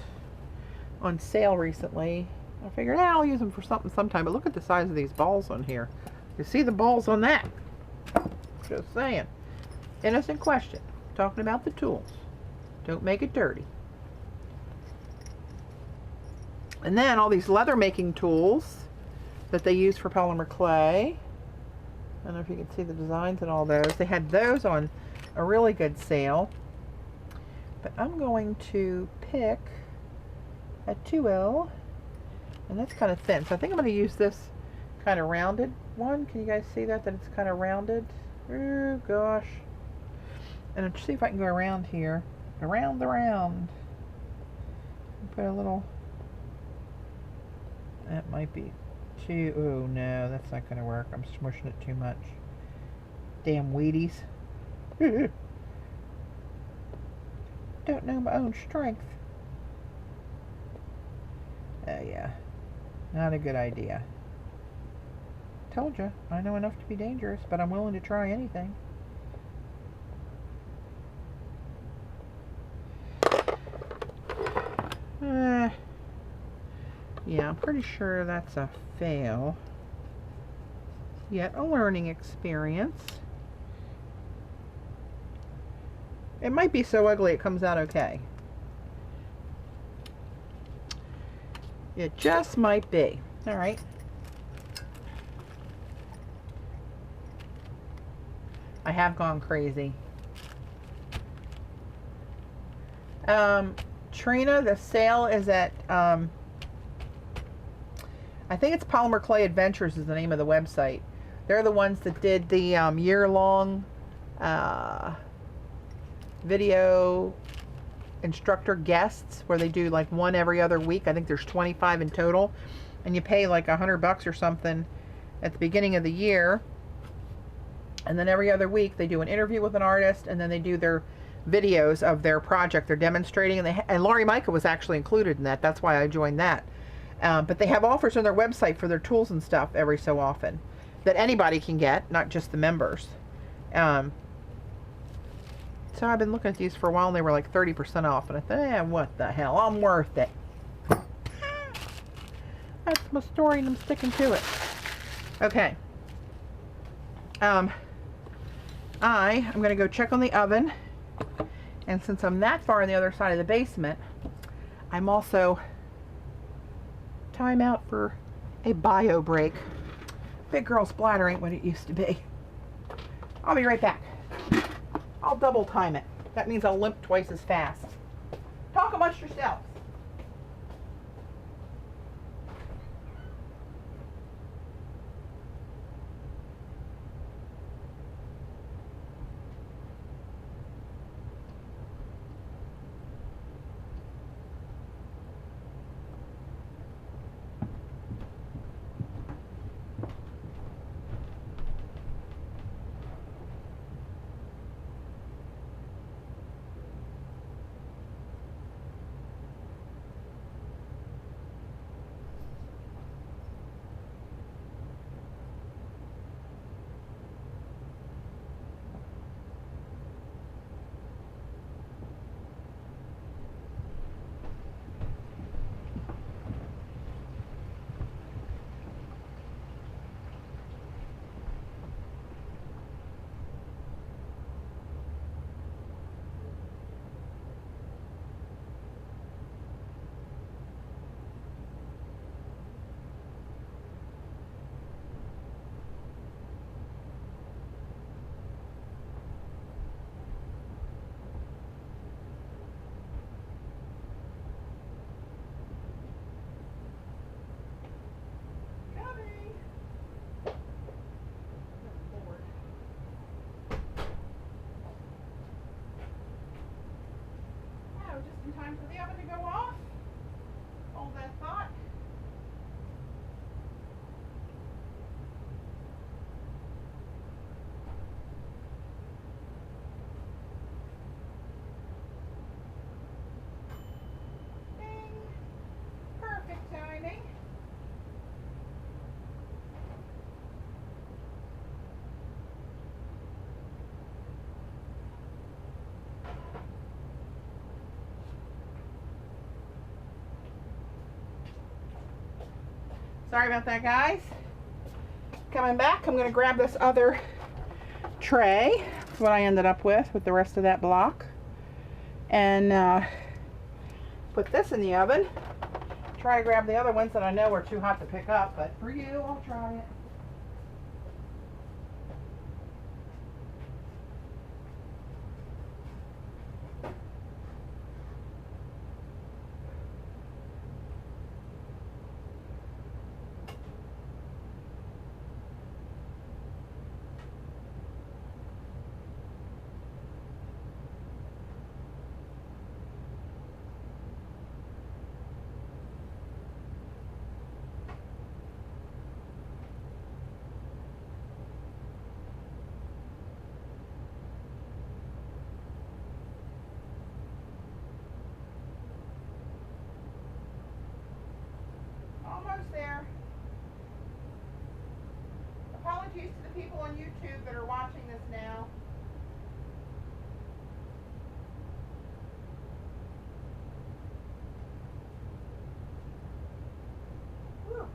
on sale recently. I figured, I'll use them for something sometime. But look at the size of these balls on here. You see the balls on that? Just saying. Innocent question. Talking about the tools. Don't make it dirty. And then all these leather making tools that they use for polymer clay. I don't know if you can see the designs and all those. They had those on a really good sale. But I'm going to pick a 2L, and that's kind of thin. So I think I'm going to use this kind of rounded one. Can you guys see that it's kind of rounded? Oh gosh. And let's see if I can go around here. Around the round. Put a little, that might be too, oh no, that's not going to work. I'm smushing it too much. Damn Wheaties. Don't know my own strength. Oh yeah, not a good idea. Told you, I know enough to be dangerous, but I'm willing to try anything. Yeah, I'm pretty sure that's a fail. Yet a learning experience. It might be so ugly it comes out okay. It just might be. All right. I have gone crazy. Trina, the sale is at I think it's Polymer Clay Adventures is the name of the website. They're the ones that did the year-long video instructor guests, where they do like one every other week. I think there's 25 in total, and you pay like $100 or something at the beginning of the year And then every other week they do an interview with an artist, and then they do their videos of their project. They're demonstrating, and Laurie Micah was actually included in that. That's why I joined that. But they have offers on their website for their tools and stuff every so often that anybody can get, not just the members. So I've been looking at these for a while, and they were like 30% off, and I thought, what the hell, I'm worth it. That's my story, and I'm sticking to it. Okay. I'm going to go check on the oven, and since I'm that far on the other side of the basement, I'm also time out for a bio break. Big girl splatter ain't what it used to be. I'll be right back. I'll double time it. That means I'll limp twice as fast. Talk amongst yourselves. Time for the oven to go off. Hold that thought. Ding. Perfect timing. Sorry about that, guys. Coming back, I'm going to grab this other tray. That's what I ended up with the rest of that block. And put this in the oven. Try to grab the other ones that I know are too hot to pick up, but for you, I'll try it. Almost there. Apologies to the people on YouTube that are watching this now. Whew. All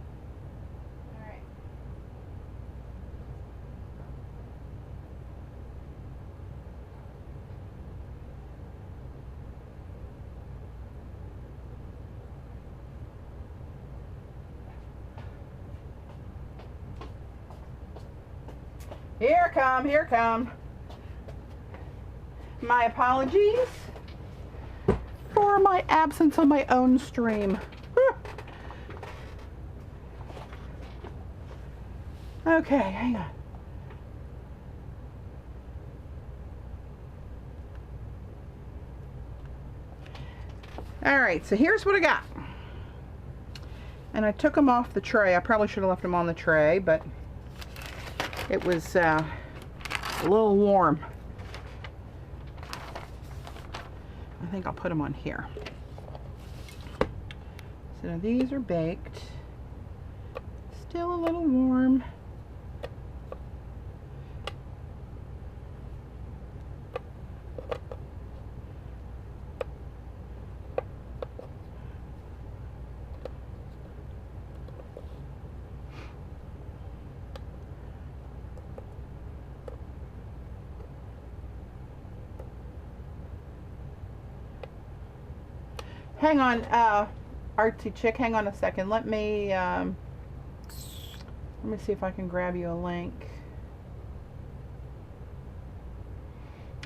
right. Here come, here come. My apologies for my absence on my own stream. Okay, hang on. All right, so here's what I got. And I took them off the tray. I probably should have left them on the tray, but it was a little warm. I think I'll put them on here. So these are baked. Still a little warm. Hang on, artsy chick, hang on a second. Let me see if I can grab you a link.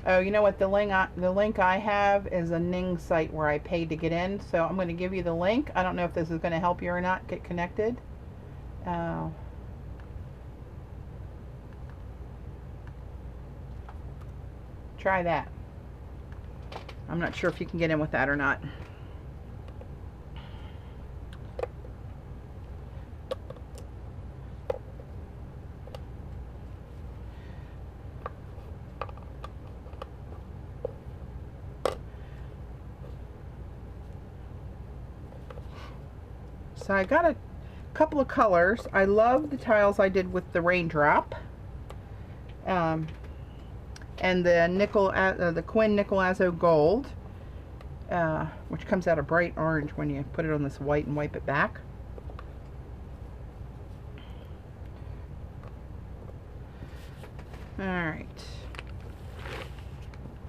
Oh, you know what? The link I have is a Ning site where I paid to get in. So I'm going to give you the link. I don't know if this is going to help you or not get connected. Try that. I'm not sure if you can get in with that or not. So I got a couple of colors. I love the tiles I did with the raindrop, and the Quinn Nickel Azo Gold, which comes out a bright orange when you put it on this white and wipe it back. All right.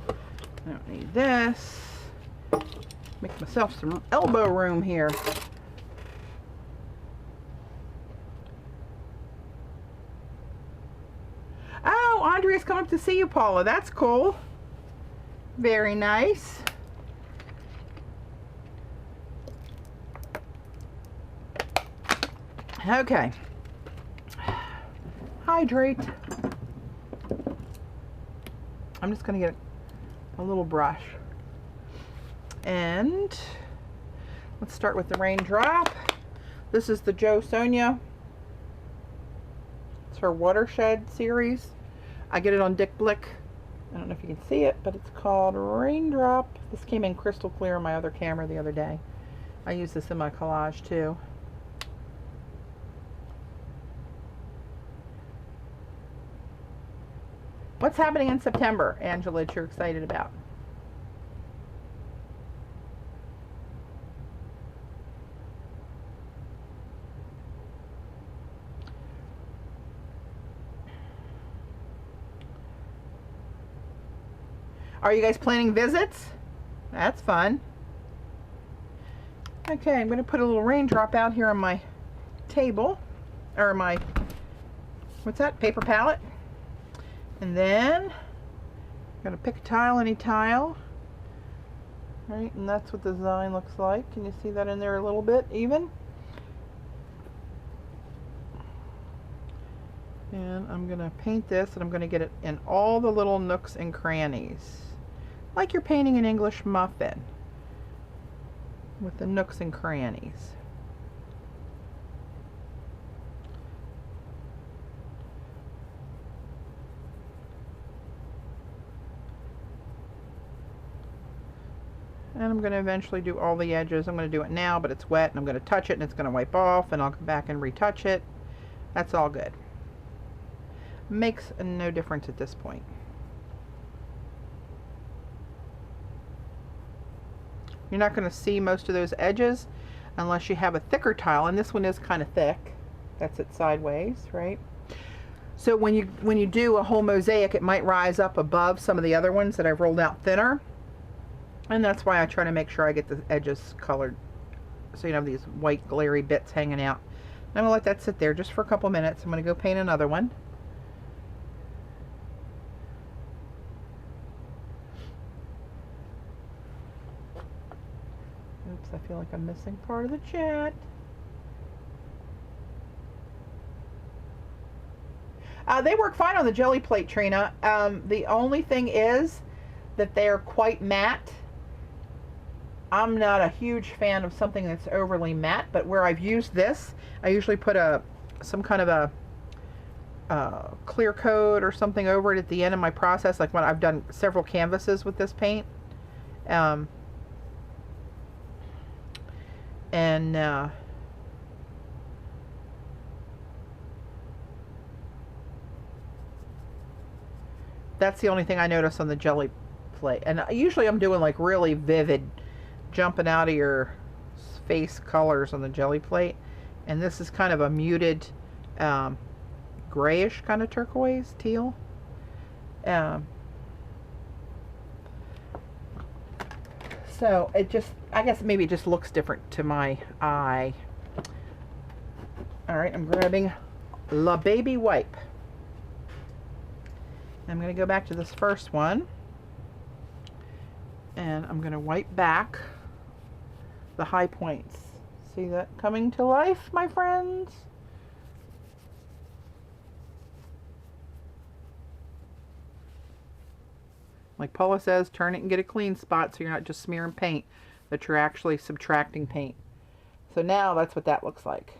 I don't need this. Make myself some elbow room here. Andrea's come up to see you, Paula. That's cool. Very nice. Okay. Hydrate. I'm just going to get a little brush. And let's start with the raindrop. This is the Jo Sonia. It's her Watershed series. I get it on Dick Blick. I don't know if you can see it, but it's called Raindrop. This came in crystal clear on my other camera the other day. I use this in my collage too. What's happening in September, Angela, that you're excited about? Are you guys planning visits? That's fun. Okay, I'm going to put a little raindrop out here on my table, or my, what's that, paper palette. And then I'm going to pick a tile, any tile. All right, and that's what the design looks like. Can you see that in there a little bit even? And I'm going to paint this, and I'm going to get it in all the little nooks and crannies. Like you're painting an English muffin with the nooks and crannies. And I'm going to eventually do all the edges. I'm going to do it now, but it's wet, and I'm going to touch it, and it's going to wipe off, and I'll come back and retouch it. That's all good. Makes no difference at this point. You're not going to see most of those edges unless you have a thicker tile, and this one is kind of thick. That's it sideways, right? So when you do a whole mosaic, it might rise up above some of the other ones that I've rolled out thinner, and that's why I try to make sure I get the edges colored, so you don't have these white glary bits hanging out. I'm going to let that sit there just for a couple minutes. I'm going to go paint another one. Oops, I feel like I'm missing part of the chat. They work fine on the jelly plate, Trina. The only thing is that they are quite matte. I'm not a huge fan of something that's overly matte, but where I've used this, I usually put some kind of a clear coat or something over it at the end of my process, like when I've done several canvases with this paint. Um, and that's the only thing I notice on the jelly plate. And usually I'm doing like really vivid, jumping out of your face colors on the jelly plate. And this is kind of a muted grayish kind of turquoise, teal. So it just, I guess maybe it just looks different to my eye. All right, I'm grabbing La Baby Wipe. I'm going to go back to this first one, and I'm going to wipe back the high points. See that coming to life, my friends? Like Paula says, turn it and get a clean spot so you're not just smearing paint, that you're actually subtracting paint. So now that's what that looks like.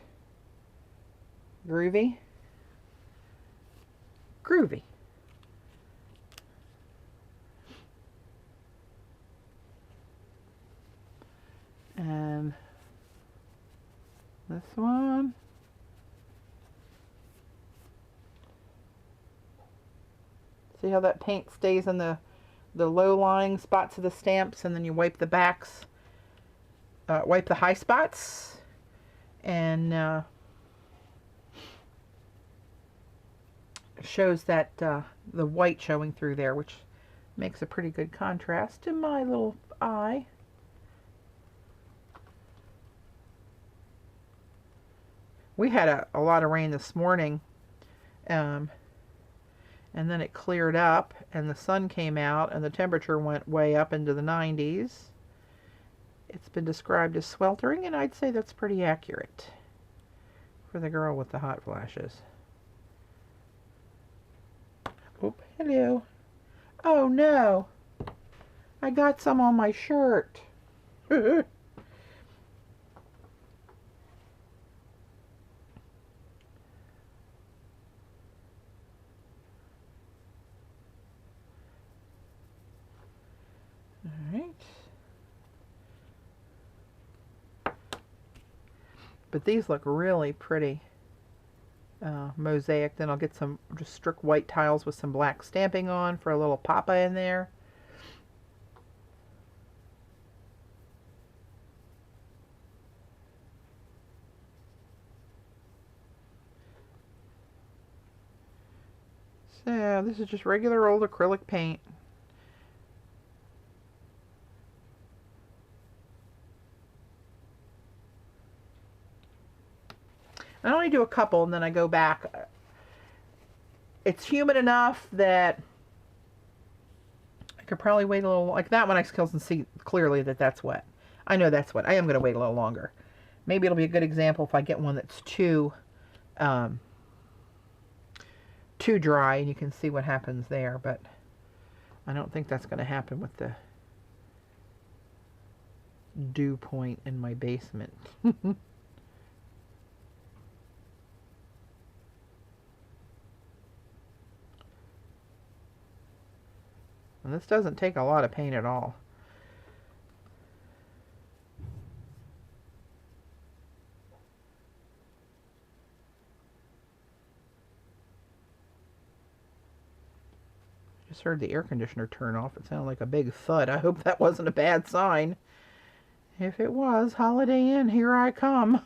Groovy. Groovy. And this one. See how that paint stays in the low-lying spots of the stamps, and then you wipe the backs, wipe the high spots, and shows that the white showing through there, which makes a pretty good contrast to my little eye. We had a lot of rain this morning, and then it cleared up and the sun came out and the temperature went way up into the 90s. It's been described as sweltering, and I'd say that's pretty accurate for the girl with the hot flashes. Oop, hello. Oh no, I got some on my shirt. Alright. But these look really pretty. Mosaic. Then I'll get some just strict white tiles with some black stamping on for a little papa in there. So this is just regular old acrylic paint. I only do a couple and then I go back. It's humid enough that I could probably wait a little, like that one I can see clearly that that's wet. I know that's wet. I am going to wait a little longer. Maybe it'll be a good example if I get one that's too dry, and you can see what happens there, but I don't think that's going to happen with the dew point in my basement. And this doesn't take a lot of paint at all. Just heard the air conditioner turn off. It sounded like a big thud. I hope that wasn't a bad sign. If it was, Holiday Inn, here I come.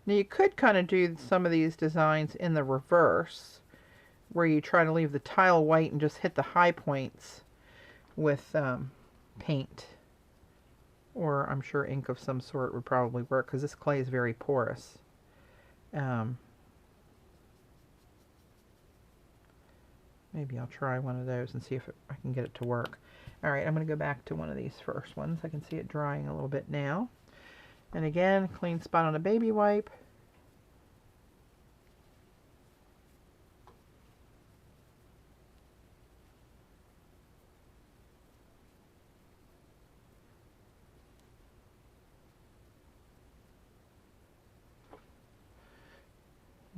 Now you could kind of do some of these designs in the reverse, where you try to leave the tile white and just hit the high points with paint. Or I'm sure ink of some sort would probably work, because this clay is very porous. Maybe I'll try one of those and see if I can get it to work. Alright, I'm going to go back to one of these first ones. I can see it drying a little bit now. And again, clean spot on a baby wipe.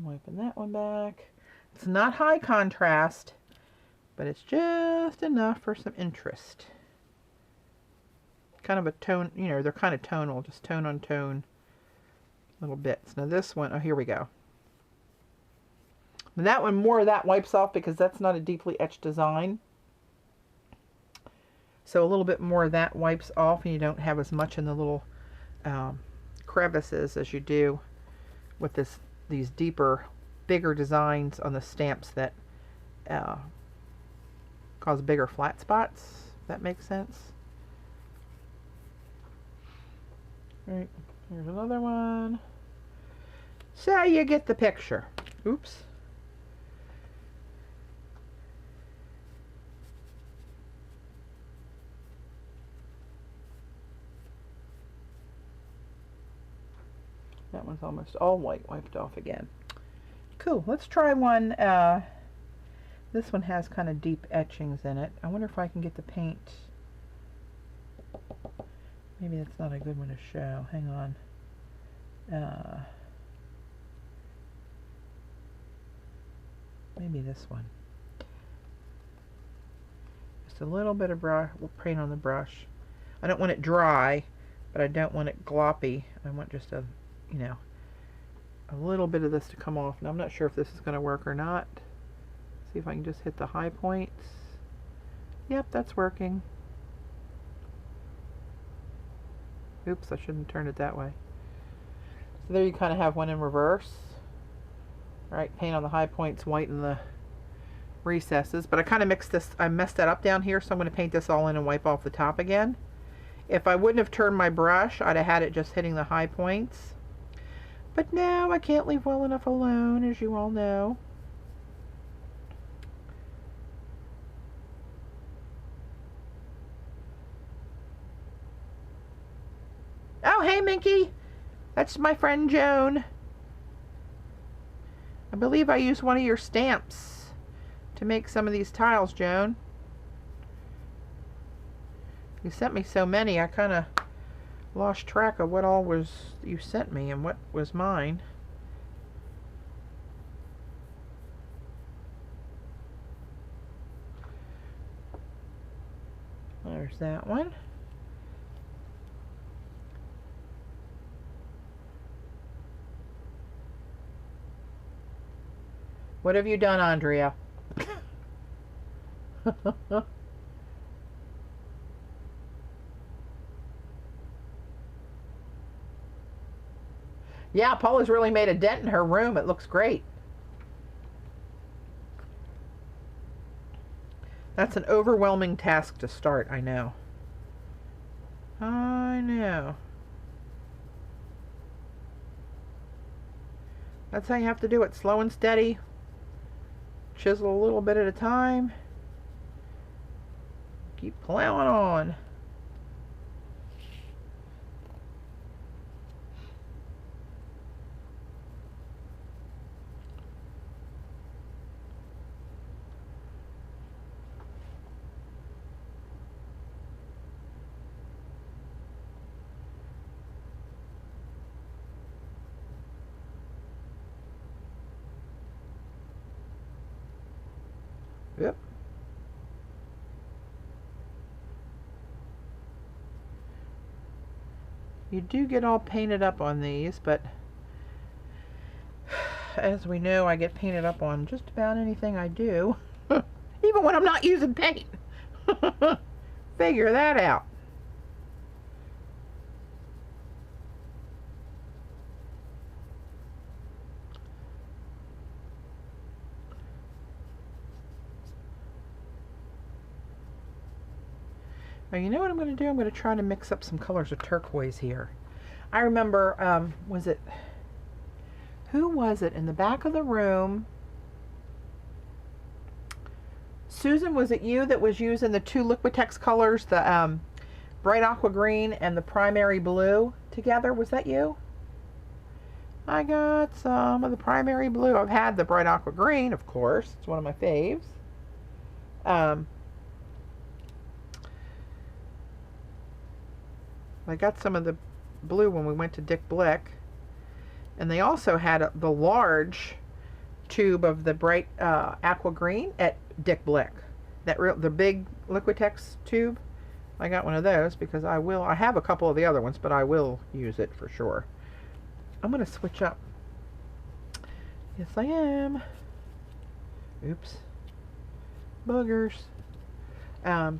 Wiping that one back. It's not high contrast, but it's just enough for some interest. Kind of a tone, you know, they're kind of tonal, just tone on tone little bits. Now this one, oh, here we go. Now that one, more of that wipes off because that's not a deeply etched design. So a little bit more of that wipes off and you don't have as much in the little crevices as you do with these deeper, bigger designs on the stamps that cause bigger flat spots, if that makes sense. Alright, here's another one. So you get the picture. Oops. That one's almost all white wiped off again. Cool. Let's try one. This one has kind of deep etchings in it. I wonder if I can get the paint. Maybe that's not a good one to show. Hang on. Maybe this one. Just a little bit of paint on the brush. I don't want it dry, but I don't want it gloppy. I want just a, you know, a little bit of this to come off. Now I'm not sure if this is going to work or not. See if I can just hit the high points. Yep, that's working. Oops, I shouldn't turn it that way. So there you kind of have one in reverse. Alright, paint on the high points, white in the recesses. But I kind of mixed this, I messed that up down here, so I'm going to paint this all in and wipe off the top again. If I wouldn't have turned my brush, I'd have had it just hitting the high points. But no, I can't leave well enough alone, as you all know. Oh, hey, Minky. That's my friend Joan. I believe I used one of your stamps to make some of these tiles, Joan. You sent me so many, I kind of lost track of what all was you sent me and what was mine. There's that one. What have you done, Andrea? Yeah, Paula's really made a dent in her room. It looks great. That's an overwhelming task to start, I know. I know. That's how you have to do it. Slow and steady. Chisel a little bit at a time. Keep plowing on. Yep. You do get all painted up on these, but as we know, I get painted up on just about anything I do. Even when I'm not using paint. Figure that out. Now, you know what I'm going to do? I'm going to try to mix up some colors of turquoise here. I remember, was it, who was it in the back of the room? Susan, was it you that was using the two Liquitex colors, the bright aqua green and the primary blue together? Was that you? I got some of the primary blue. I've had the bright aqua green, of course. It's one of my faves. I got some of the blue when we went to Dick Blick. And they also had the large tube of the bright aqua green at Dick Blick. The big Liquitex tube. I got one of those because I have a couple of the other ones, but I will use it for sure. I'm going to switch up. Yes, I am. Oops. Boogers. And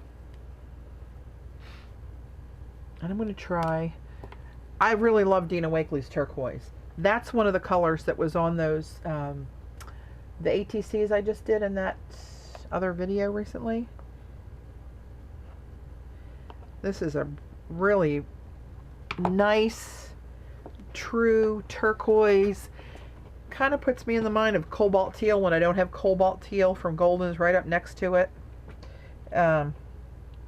I'm going to try. I really love Dina Wakley's turquoise. That's one of the colors that was on those, the ATCs I just did in that other video recently. This is a really nice, true turquoise. Kind of puts me in the mind of cobalt teal when I don't have cobalt teal from Golden's right up next to it. But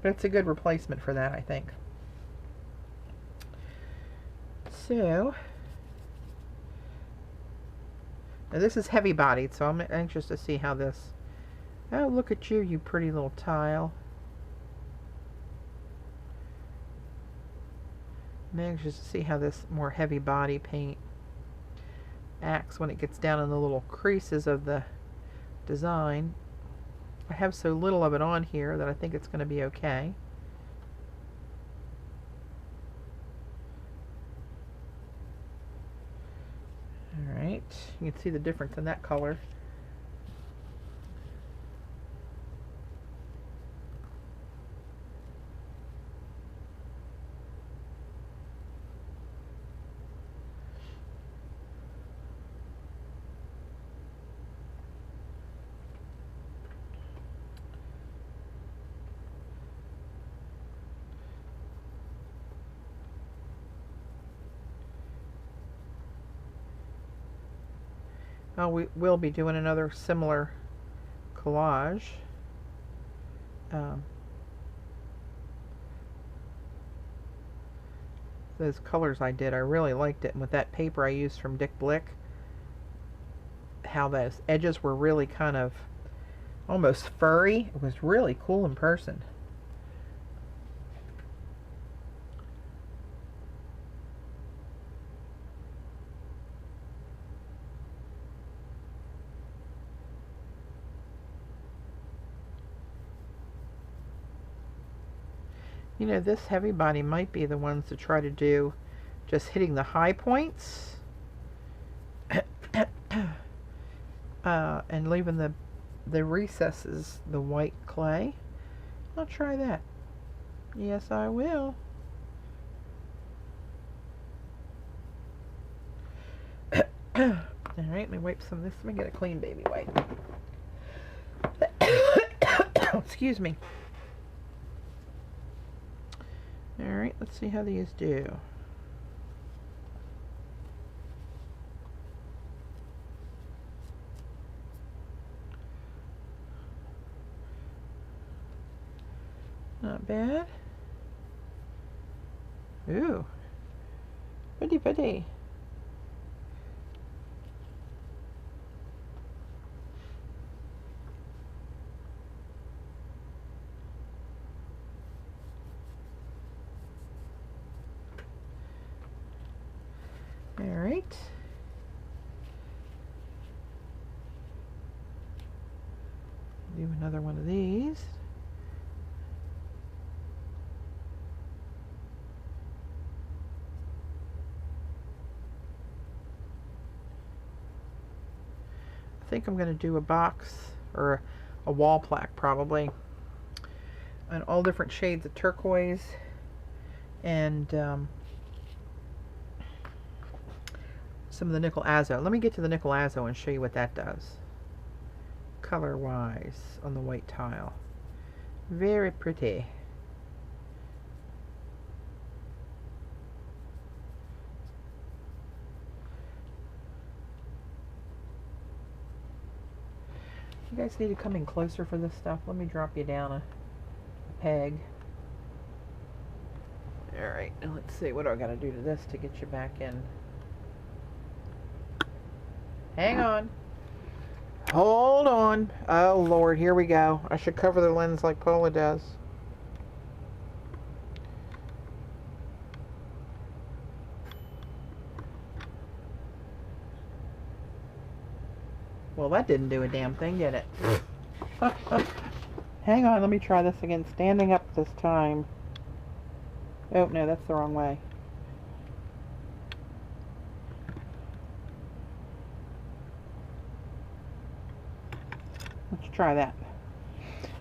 it's a good replacement for that, I think. So, now this is heavy bodied, so I'm anxious to see how this... Oh, look at you, you pretty little tile. I'm anxious to see how this more heavy body paint acts when it gets down in the little creases of the design. I have so little of it on here that I think it's going to be okay. Alright, you can see the difference in that color. Oh, we will be doing another similar collage. Those colors I did, I really liked it. And with that paper I used from Dick Blick, how those edges were really kind of almost furry. It was really cool in person. You know, this heavy body might be the ones to try to do just hitting the high points and leaving the recesses the white clay. I'll try that. Yes, I will. Alright, let me wipe some of this. Let me get a clean baby wipe. Excuse me. Alright, let's see how these do. Not bad. Ooh. Pretty pretty. Alright. Do another one of these. I think I'm going to do a box or a wall plaque probably, and all different shades of turquoise and some of the nickel azo. Let me get to the nickel azo and show you what that does color wise on the white tile. Very pretty. You guys need to come in closer for this stuff. Let me drop you down a peg. Alright, now let's see. What do I got to do to this to get you back in? Hang on. Hold on. Oh, Lord. Here we go. I should cover the lens like Paula does. Well, that didn't do a damn thing, did it? Hang on. Let me try this again. Standing up this time. Oh, no. That's the wrong way. Let's try that.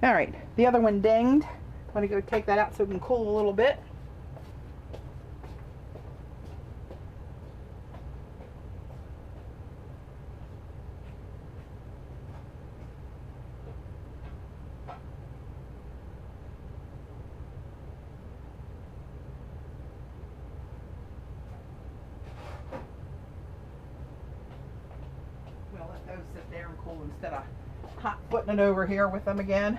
Alright, the other one dinged. Let me go take that out so it can cool a little bit. We'll let those sit there and cool instead of hot putting it over here with them again.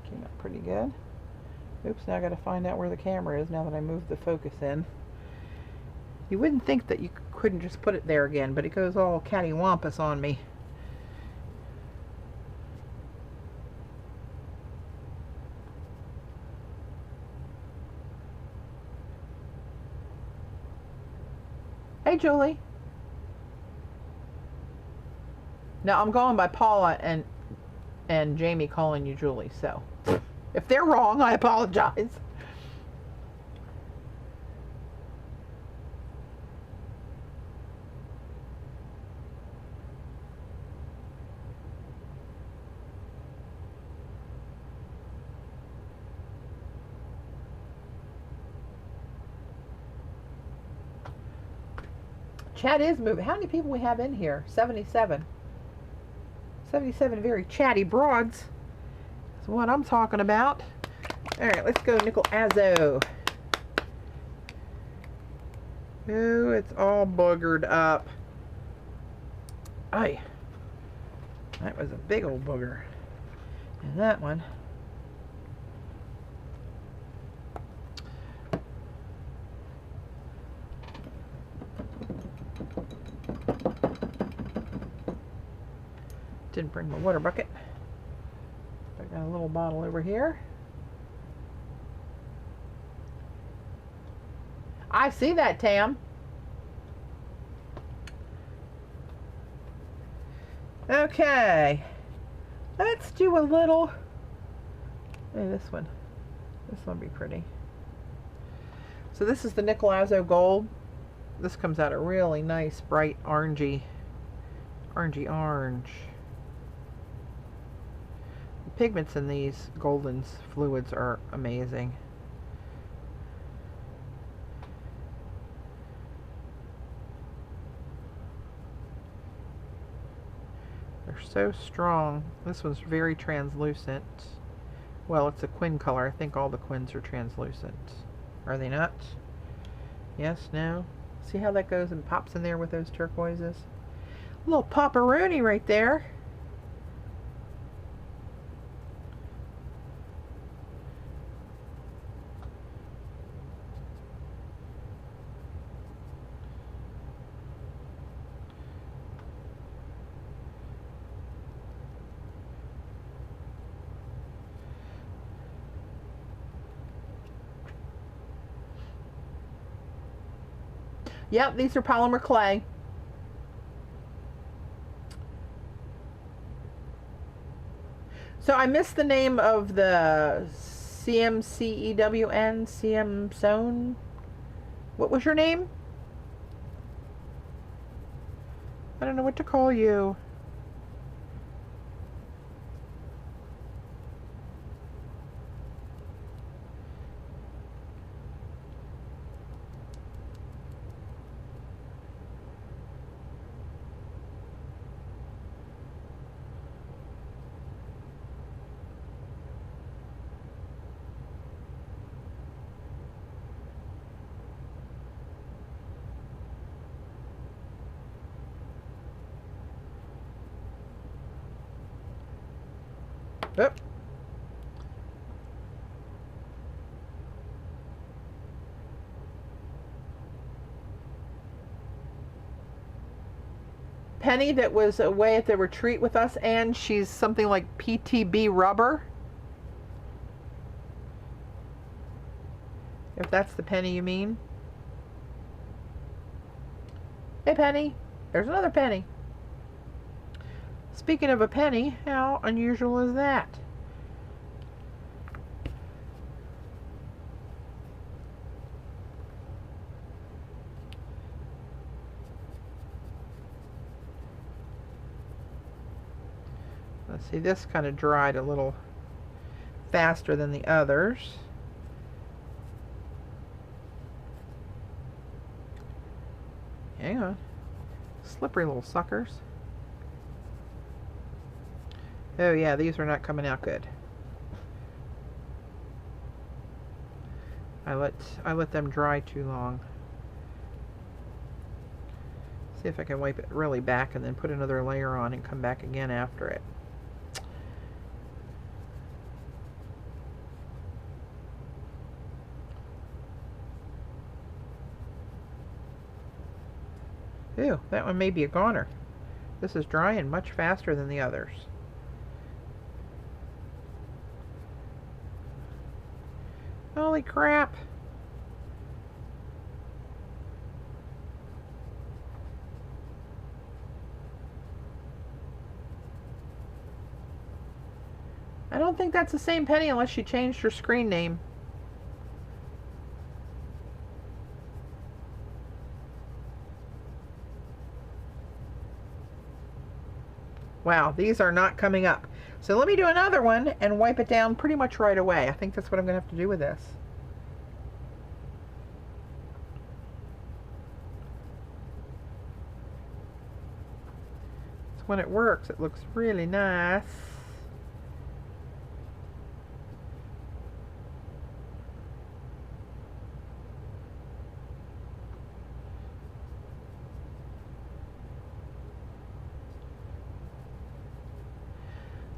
Came out pretty good. Oops, now I got to find out where the camera is now that I moved the focus in. You wouldn't think that you couldn't just put it there again, but it goes all cattywampus on me. Hey, Julie. Now I'm going by Paula and Jamie calling you Julie, so if they're wrong, I apologize. Chat is moving. How many people we have in here? 77. 77 very chatty broads. That's what I'm talking about. Alright, let's go nickel azo. Oh, it's all boogered up. Aye. That was a big old booger. And that one. Didn't bring my water bucket. I got a little bottle over here. I see that, Tam. Okay. Let's do a little... Hey, this one. This one will be pretty. So this is the Nickel Azo Gold. This comes out a really nice, bright, orangey orange. The pigments in these golden fluids are amazing. They're so strong. This one's very translucent. Well, it's a quin color. I think all the quins are translucent. Are they not? Yes, no? See how that goes and pops in there with those turquoises? A little pop-a-rooney right there. Yep, these are polymer clay. So I missed the name of the CMCEWN, CM Zone. What was your name? I don't know what to call you. Oop. Penny that was away at the retreat with us, and she's something like PTB rubber. If that's the Penny you mean. Hey Penny, there's another Penny. Speaking of a penny, how unusual is that? Let's see, this kind of dried a little faster than the others. Hang on. Slippery little suckers. Oh yeah, these are not coming out good. I let them dry too long. See if I can wipe it really back and then put another layer on and come back again after it. Ew, that one may be a goner. This is drying much faster than the others. Holy crap. I don't think that's the same Penny unless she changed her screen name. Wow, these are not coming up. So let me do another one and wipe it down pretty much right away. I think that's what I'm going to have to do with this. So when it works, it looks really nice.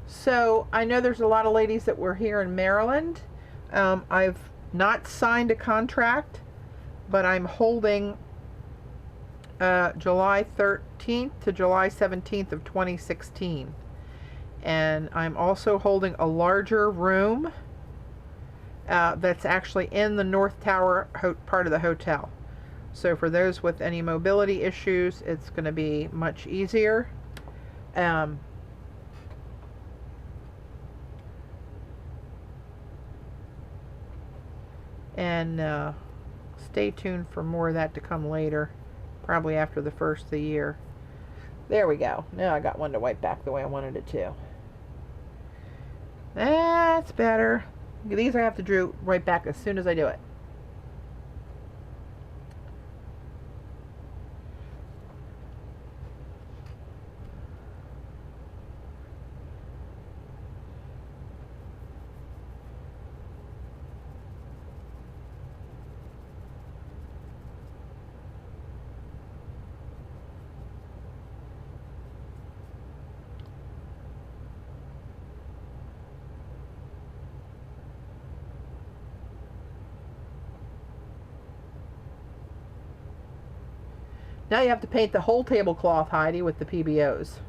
So I know there's a lot of ladies that were here in Maryland. I've not signed a contract, but I'm holding July 13th to July 17th of 2016. And I'm also holding a larger room that's actually in the North Tower part of the hotel. So for those with any mobility issues, it's going to be much easier. And stay tuned for more of that to come later, probably after the first of the year. There we go. Now I got one to wipe back the way I wanted it to. That's better. These I have to do right back as soon as I do it. Now you have to paint the whole tablecloth, Heidi, with the PBOs.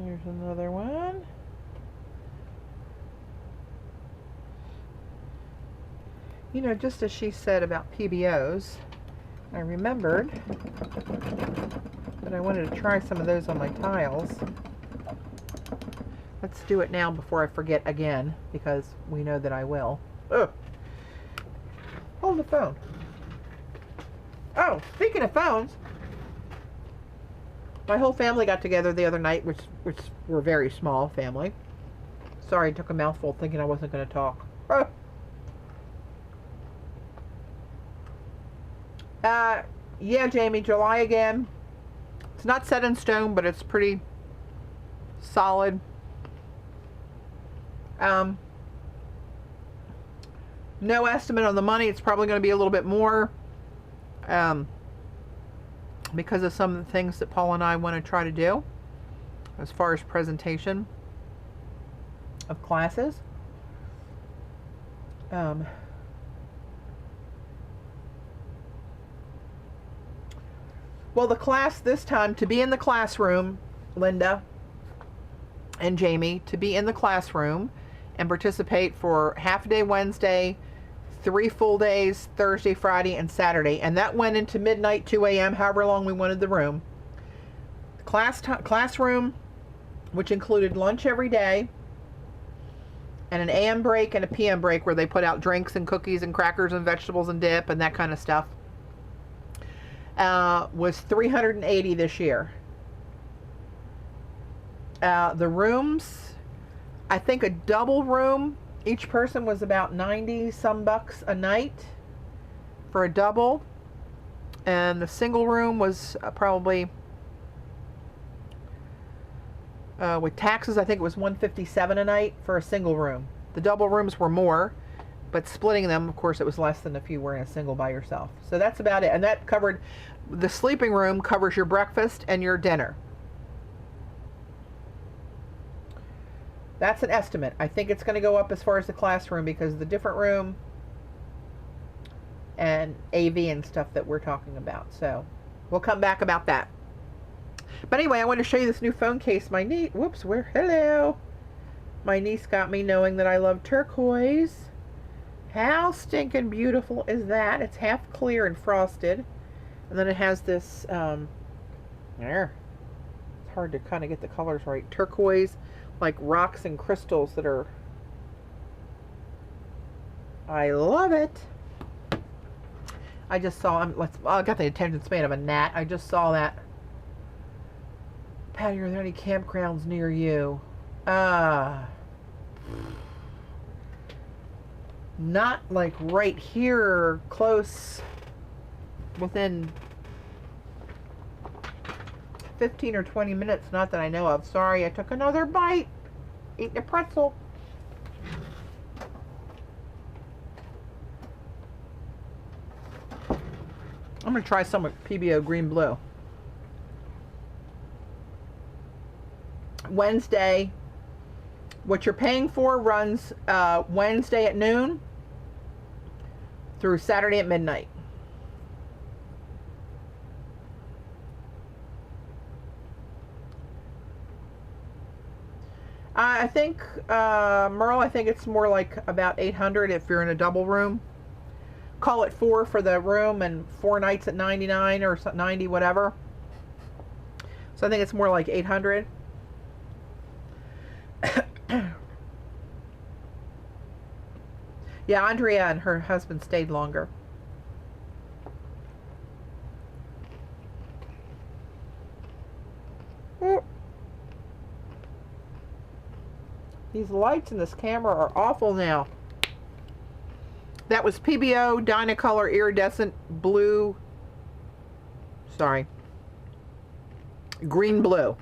Here's another one. You know, just as she said about PBOs, I remembered that I wanted to try some of those on my tiles. Let's do it now before I forget again, because we know that I will. Ugh. Hold the phone. Oh, speaking of phones, my whole family got together the other night, which we're a very small family. Sorry, I took a mouthful thinking I wasn't going to talk. Oh. Yeah, Jamie, July again. It's not set in stone, but it's pretty solid. No estimate on the money. It's probably going to be a little bit more because of some of the things that Paul and I want to try to do as far as presentation of classes. Well, the class this time, to be in the classroom, Linda and Jamie, to be in the classroom and participate for half a day Wednesday, 3 full days, Thursday, Friday, and Saturday. And that went into midnight, 2 a.m., however long we wanted the room. Classroom, which included lunch every day, and an AM break and a PM break where they put out drinks and cookies and crackers and vegetables and dip and that kind of stuff, was $380 this year. The rooms, I think a double room, each person was about 90 some bucks a night for a double, and the single room was probably with taxes, I think it was $157 a night for a single room. The double rooms were more, but splitting them, of course, it was less than if you were in a single by yourself. So that's about it. And that covered, the sleeping room covers your breakfast and your dinner. That's an estimate. I think it's going to go up as far as the classroom because of the different room and AV and stuff that we're talking about. So we'll come back about that. But anyway, I want to show you this new phone case. My niece, hello. My niece got me knowing that I love turquoise. How stinking beautiful is that? It's half clear and frosted. And then it has this, it's hard to kind of get the colors right. Turquoise, like rocks and crystals that are, I love it. I just saw, I got the attention span of a gnat. I just saw that. Patty, are there any campgrounds near you? Not like right here, close, within 15 or 20 minutes, not that I know of. Sorry, I took another bite. Eating a pretzel. I'm going to try some with PBO Green Blue. Wednesday, what you're paying for runs Wednesday at noon through Saturday at midnight. I think, Merle, I think it's more like about $800 if you're in a double room. Call it $4 for the room and 4 nights at $99 or $90, whatever. So I think it's more like $800. Yeah, Andrea and her husband stayed longer. These lights in this camera are awful now. That was PBO Dynacolor Iridescent Blue. Sorry. Green Blue.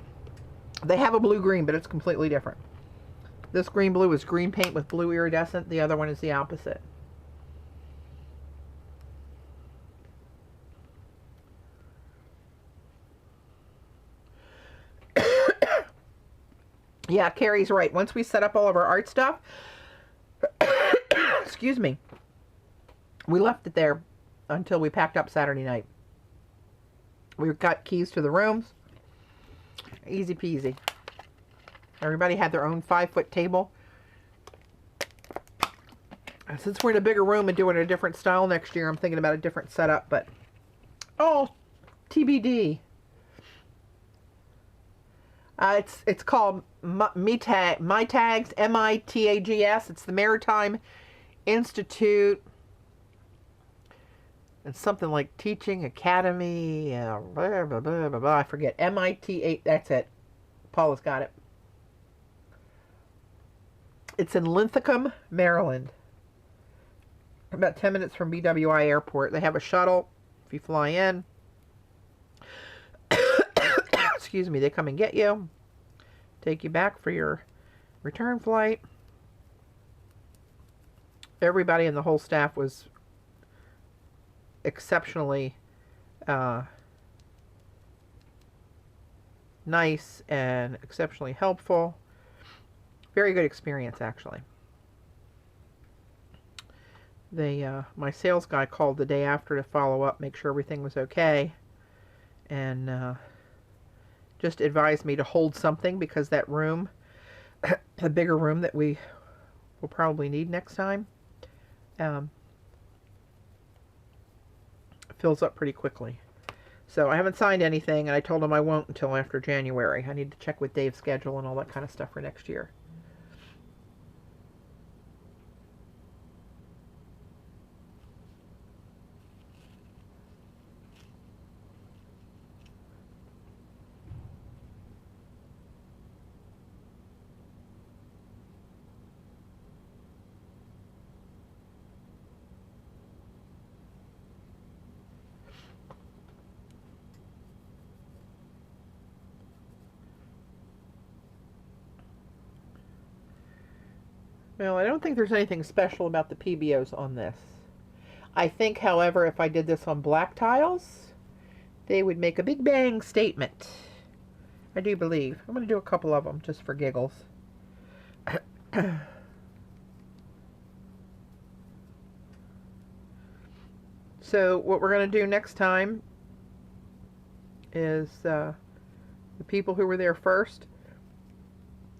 They have a blue-green, but it's completely different. This green blue is green paint with blue iridescent. The other one is the opposite. Yeah, Carrie's right. Once we set up all of our art stuff, excuse me, we left it there until we packed up Saturday night. We got keys to the rooms. Easy peasy. Everybody had their own 5-foot table. Since we're in a bigger room and doing a different style next year, I'm thinking about a different setup, but oh, TBD. It's called MITAGS, MITAGS. It's the Maritime Institute. It's something like Teaching Academy, blah, blah, blah, blah, blah. I forget. MIT8, that's it. Paula's got it. It's in Linthicum, Maryland. About 10 minutes from BWI Airport. They have a shuttle if you fly in. Excuse me, they come and get you. Take you back for your return flight. Everybody in the whole staff was exceptionally nice and exceptionally helpful. Very good experience, actually. My sales guy called the day after to follow up, make sure everything was okay, and just advised me to hold something because that room, the bigger room that we will probably need next time, fills up pretty quickly. So I haven't signed anything, and I told him I won't until after January. I need to check with Dave's schedule and all that kind of stuff for next year. Well, I don't think there's anything special about the PBOs on this. I think, however, if I did this on black tiles, they would make a big bang statement. I do believe. I'm going to do a couple of them just for giggles. So what we're going to do next time is the people who were there first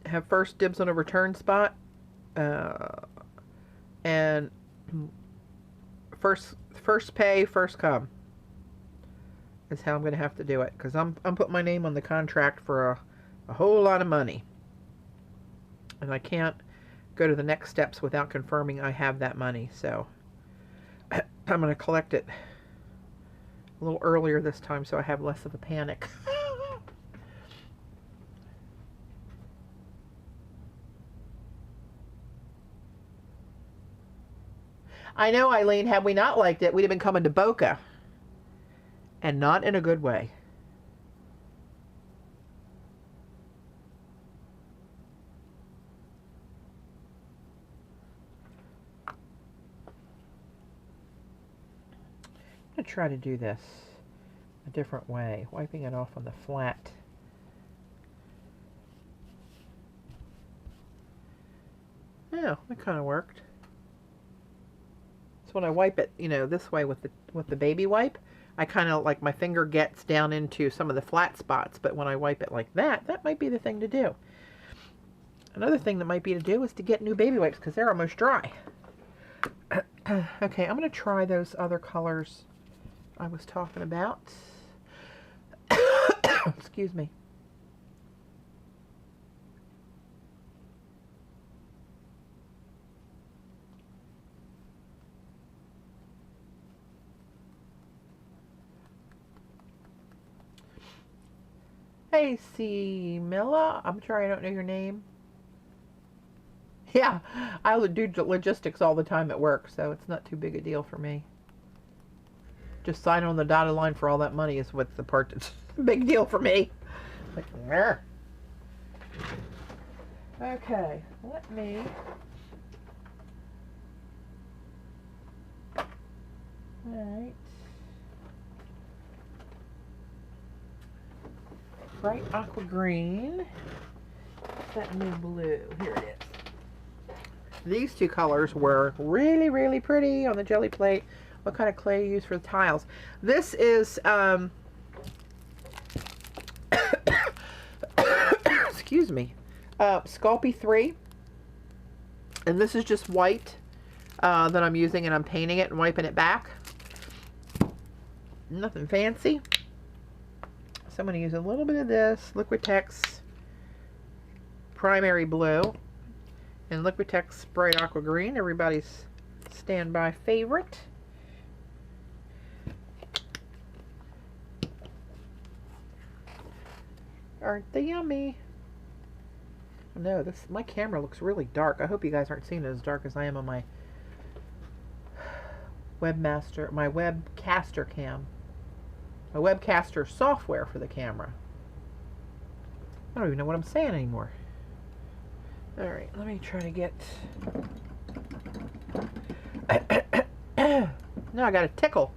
have first dibs on a return spot. And first pay, first come is how I'm going to have to do it, because I'm putting my name on the contract for a whole lot of money, and I can't go to the next steps without confirming I have that money. So I'm going to collect it a little earlier this time so I have less of a panic. I know, Eileen, had we not liked it, we'd have been coming to Boca. And not in a good way. I'm going to try to do this a different way, wiping it off on the flat. Yeah, that kind of worked. So when I wipe it, you know, this way with the baby wipe, I kind of, like, my finger gets down into some of the flat spots, but when I wipe it like that, that might be the thing to do. Another thing that might be to do is to get new baby wipes, because they're almost dry. Okay, I'm going to try those other colors I was talking about. Excuse me. Hey, Milla. I'm sorry I don't know your name. Yeah, I do logistics all the time at work, so it's not too big a deal for me. Just sign on the dotted line for all that money is what's the part that's a big deal for me. Like, meh. Okay, let me... Alright. Bright aqua green. That new blue. Here it is. These two colors were really, really pretty on the jelly plate. What kind of clay you use for the tiles? This is, excuse me, Sculpey 3. And this is just white that I'm using, and I'm painting it and wiping it back. Nothing fancy. So I'm going to use a little bit of this Liquitex Primary Blue and Liquitex Bright Aqua Green, everybody's standby favorite. Aren't they yummy? No, my camera looks really dark. I hope you guys aren't seeing it as dark as I am on my Webcaster cam. My Webcaster software for the camera. I don't even know what I'm saying anymore. Alright, let me try to get... No, I got a tickle.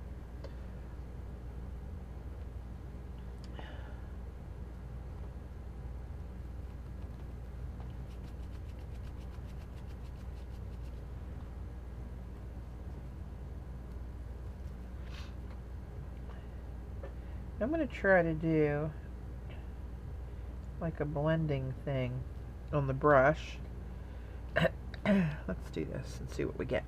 I'm going to try to do like a blending thing on the brush. Let's do this and see what we get.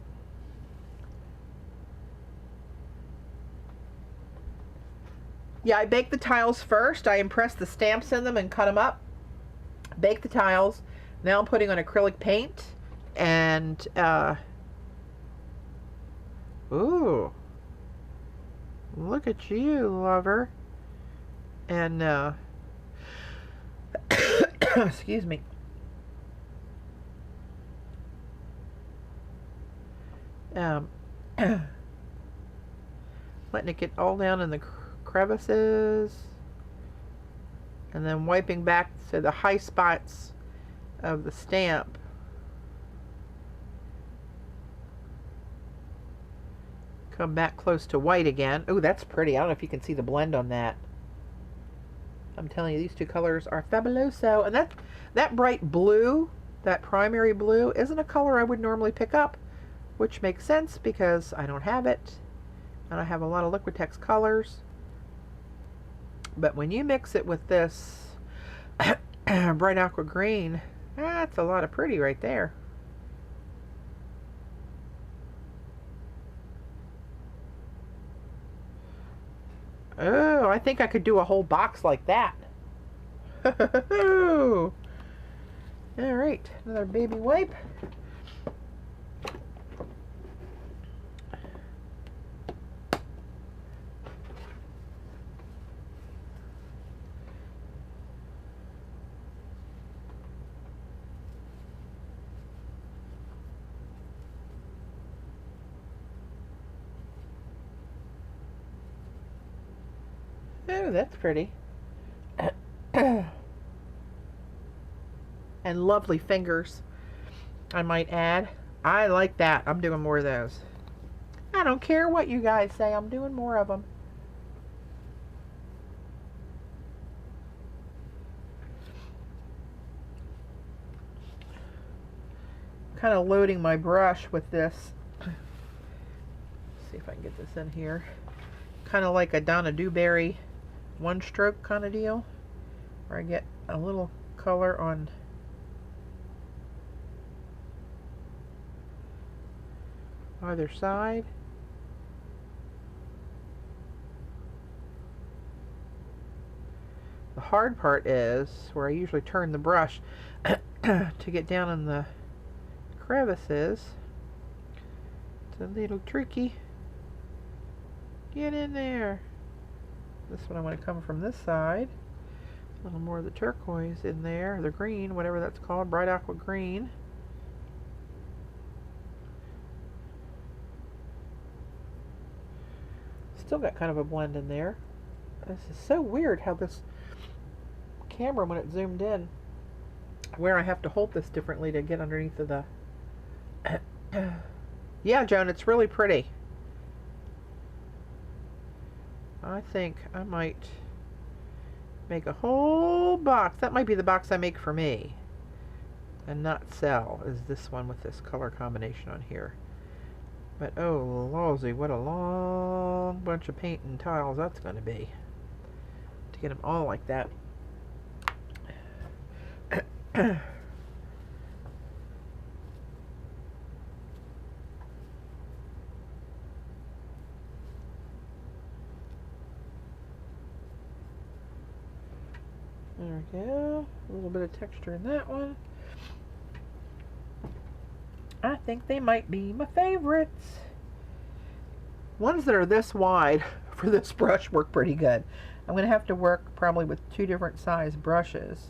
Yeah, I baked the tiles first. I impressed the stamps in them and cut them up. Baked the tiles. Now I'm putting on acrylic paint and ooh, look at you, lover. And excuse me. Letting it get all down in the crevices, and then wiping back to the high spots of the stamp. Come back close to white again. Oh, that's pretty. I don't know if you can see the blend on that. I'm telling you, these two colors are fabuloso. And that bright blue, that primary blue, isn't a color I would normally pick up, which makes sense because I don't have it. And I have a lot of Liquitex colors. But when you mix it with this bright aqua green, that's a lot of pretty right there. Oh, I think I could do a whole box like that. All right, another baby wipe. Oh, that's pretty. And lovely fingers, I might add. I like that. I'm doing more of those. I don't care what you guys say. I'm doing more of them. Kind of loading my brush with this. Let's see if I can get this in here. Kind of like a Donna Dewberry one stroke kind of deal, where I get a little color on either side. The hard part is where I usually turn the brush to get down in the crevices. It's a little tricky. Get in there. This one I want to come from this side. A little more of the turquoise in there, the green, whatever that's called, bright aqua green. Still got kind of a blend in there. This is so weird how this camera, when it zoomed in, where I have to hold this differently to get underneath of the... Yeah, Joan, it's really pretty. I think I might make a whole box. That might be the box I make for me and not sell, is this one with this color combination on here. But oh lawsy, what a long bunch of paint and tiles that's going to be to get them all like that. There we go. A little bit of texture in that one. I think they might be my favorites. Ones that are this wide for this brush work pretty good. I'm going to have to work probably with 2 different size brushes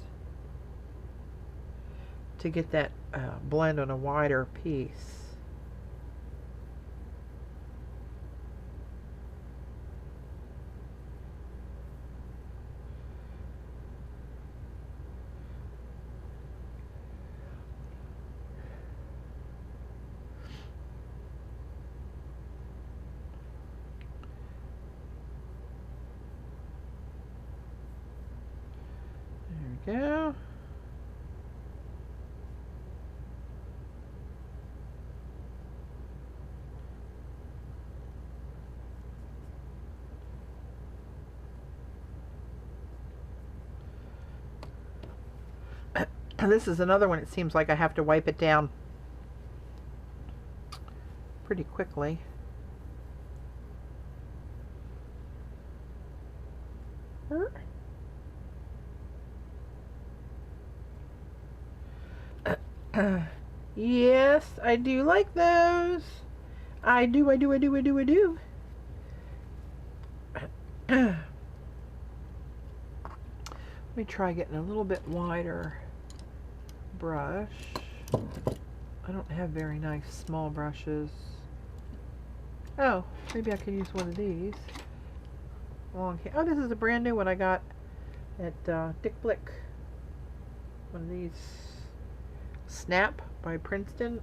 to get that blend on a wider piece. Go. This is another one. It seems like I have to wipe it down pretty quickly. Yes, I do like those. I do. Let me try getting a little bit wider brush. I don't have very nice small brushes. Oh, maybe I could use one of these. Oh, this is a brand new one I got at Dick Blick. One of these. Snap by Princeton.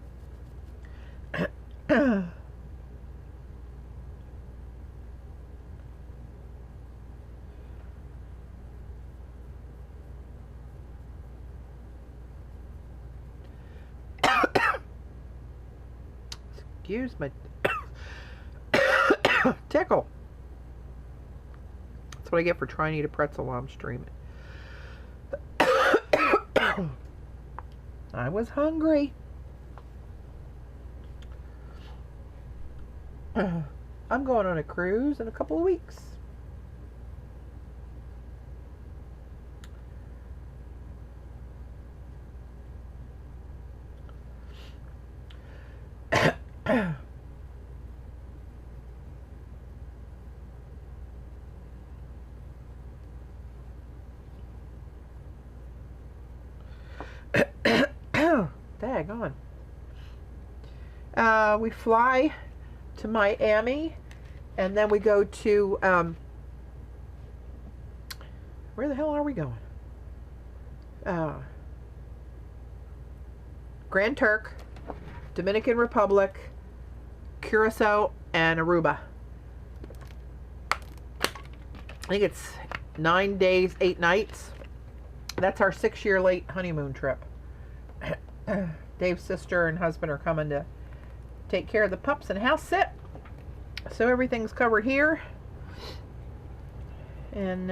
Excuse my tickle. That's what I get for trying to eat a pretzel while I'm streaming. I was hungry. I'm going on a cruise in a couple of weeks. Daggone. We fly to Miami, and then we go to where the hell are we going? Grand Turk, Dominican Republic, Curacao, and Aruba. I think it's 9 days, 8 nights. That's our 6-year late honeymoon trip. Dave's sister and husband are coming to take care of the pups and house sit. So everything's covered here. And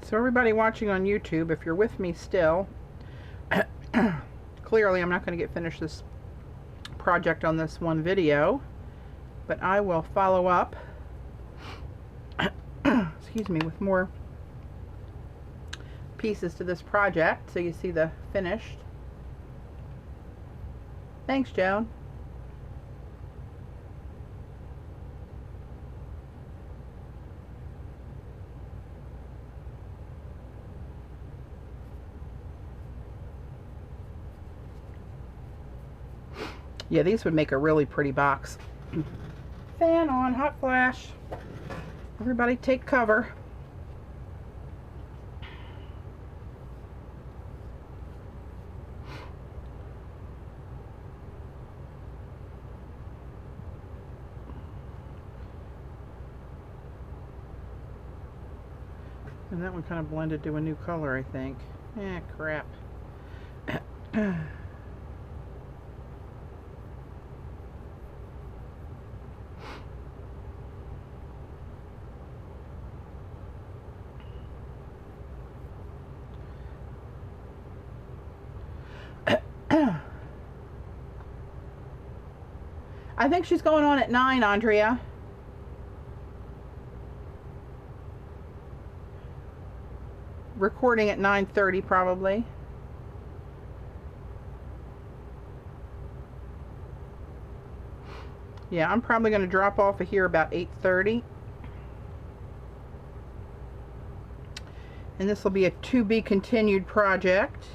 so everybody watching on YouTube, if you're with me still, clearly I'm not going to get finished this project on this one video, but I will follow up, excuse me, with more pieces to this project so you see the finished. Thanks, Joan. Yeah, these would make a really pretty box. Fan on, hot flash. Everybody take cover. And that one kind of blended to a new color, I think. Crap. I think she's going on at 9, Andrea. Recording at 9:30 probably. Yeah, I'm probably going to drop off of here about 8:30. And this will be a to be continued project.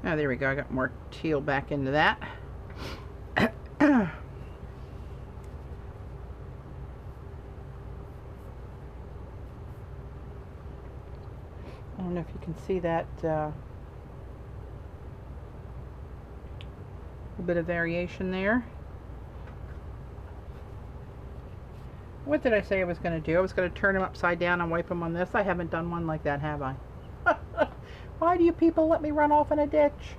Oh, there we go. I got more teal back into that. I don't know if you can see that a bit of variation there. What did I say I was going to do? I was going to turn them upside down and wipe them on this. I haven't done one like that, have I? Why do you people let me run off in a ditch?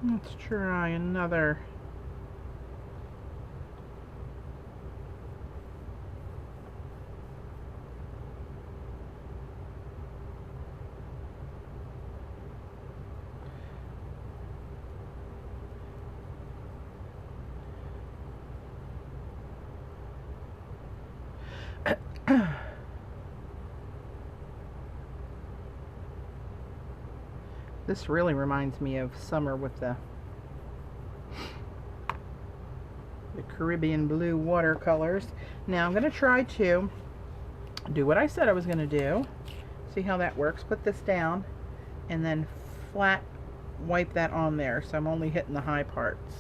Let's try another. This really reminds me of summer with the Caribbean blue watercolors. Now I'm going to try to do what I said I was going to do. See how that works. Put this down and then flat wipe that on there, so I'm only hitting the high parts.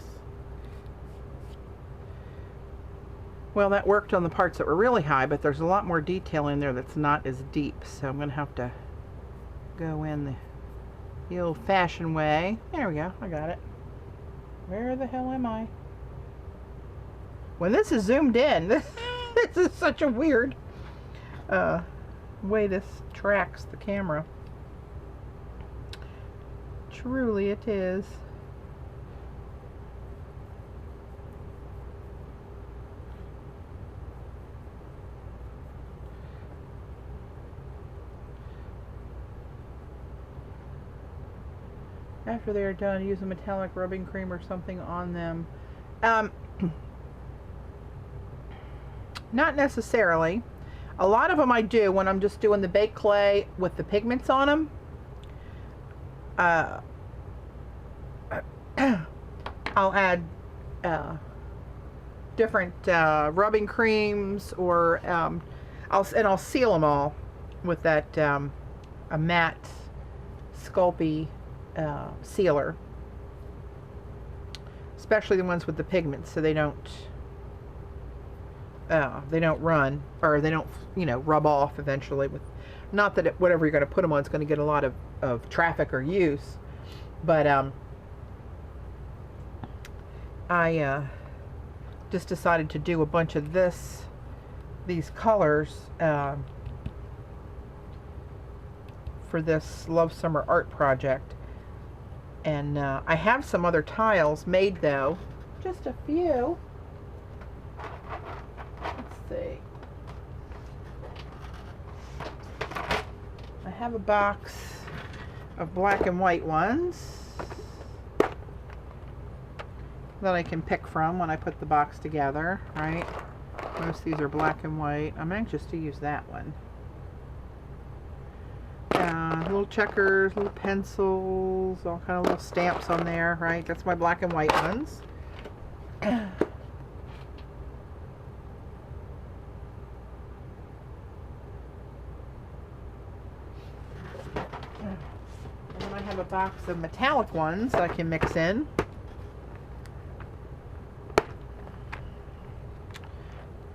Well, that worked on the parts that were really high, but there's a lot more detail in there that's not as deep, so I'm going to have to go in the old-fashioned way. There we go. I got it. Where the hell am I? When this is zoomed in, this is such a weird way this tracks the camera. Truly it is. After they are done, use a metallic rubbing cream or something on them. Not necessarily. A lot of them I do when I'm just doing the baked clay with the pigments on them. I'll add different rubbing creams, or I'll seal them all with that a matte Sculpey sealer, especially the ones with the pigments, so they don't run, or they don't, you know, rub off eventually. With, not that whatever you're going to put them on is going to get a lot of traffic or use, but I just decided to do a bunch of these colors for this Love Summer Art project. And I have some other tiles made, though. Just a few. Let's see. I have a box of black and white ones that I can pick from when I put the box together, right? Most of these are black and white. I'm anxious to use that one. Little checkers, little pencils, all kind of little stamps on there, right? That's my black and white ones. And then I have a box of metallic ones that I can mix in.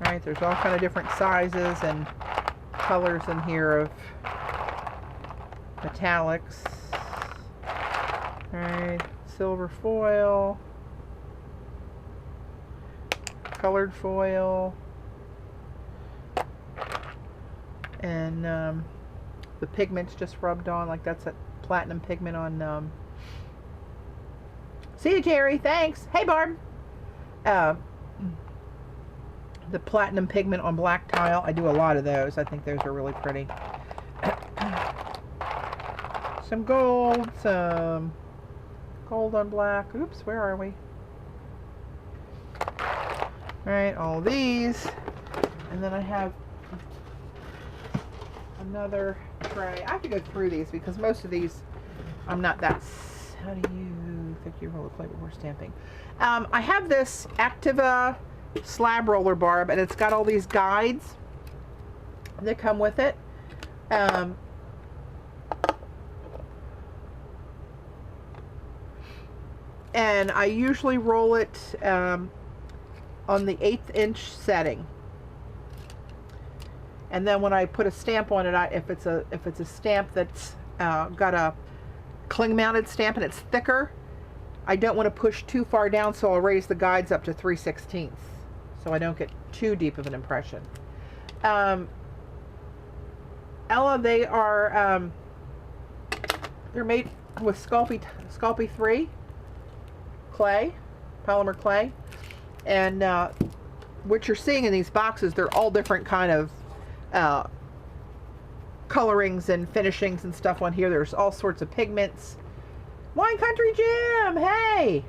Right, there's all kind of different sizes and colors in here of metallics. Alright, silver foil, colored foil, and the pigments just rubbed on, like that's a platinum pigment on see you, Jerry, thanks. Hey, Barb. the platinum pigment on black tile. I do a lot of those. I think those are really pretty. Some gold on black. Oops, where are we? Alright, all these. And then I have another tray. I have to go through these because most of these I'm not that... How do you think you roll a plate before stamping? I have this Activa slab roller barb, and it's got all these guides that come with it. And I usually roll it on the 1/8 inch setting. And then when I put a stamp on it, if it's a stamp that's got a cling mounted stamp and it's thicker, I don't want to push too far down, so I'll raise the guides up to 3/16 so I don't get too deep of an impression. Ella, they are they're made with Sculpey 3 clay, polymer clay, and what you're seeing in these boxes, they're all different kind of colorings and finishings and stuff on here. There's all sorts of pigments. Wine Country Jim, hey!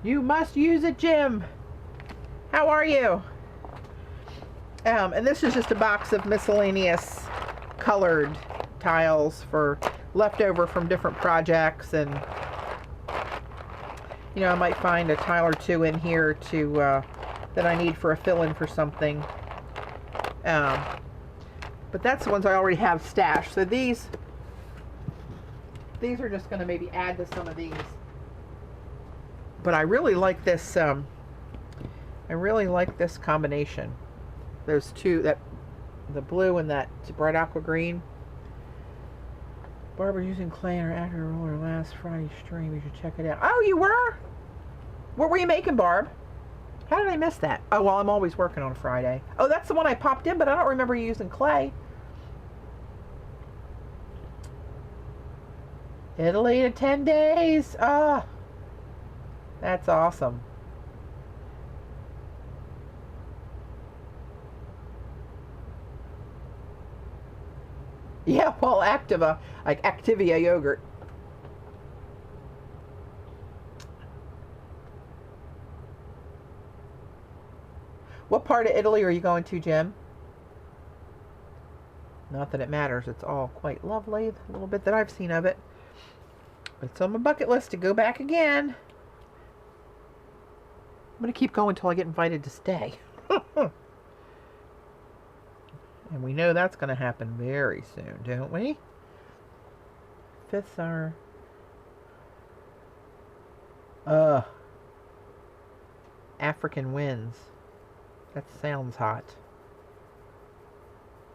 You must use it, Jim. How are you? And this is just a box of miscellaneous colored tiles for leftover from different projects, and you know, I might find a tile or two in here to that I need for a fill-in for something. But that's the ones I already have stashed. So these are just going to maybe add to some of these. But I really like this. I really like this combination. Those two, the blue and that bright aqua green. Barbara using clay in her actor roller last Friday stream. You should check it out. Oh, you were? What were you making, Barb? How did I miss that? Oh, well, I'm always working on a Friday. Oh, that's the one I popped in, but I don't remember you using clay. Italy to 10 days. Ah, that's awesome. Yeah, well, Activa, like Activia yogurt. What part of Italy are you going to, Jim? Not that it matters. It's all quite lovely. A little bit that I've seen of it. It's on my bucket list to go back again. I'm going to keep going until I get invited to stay. And we know that's going to happen very soon, don't we? Fifths are... African winds. That sounds hot.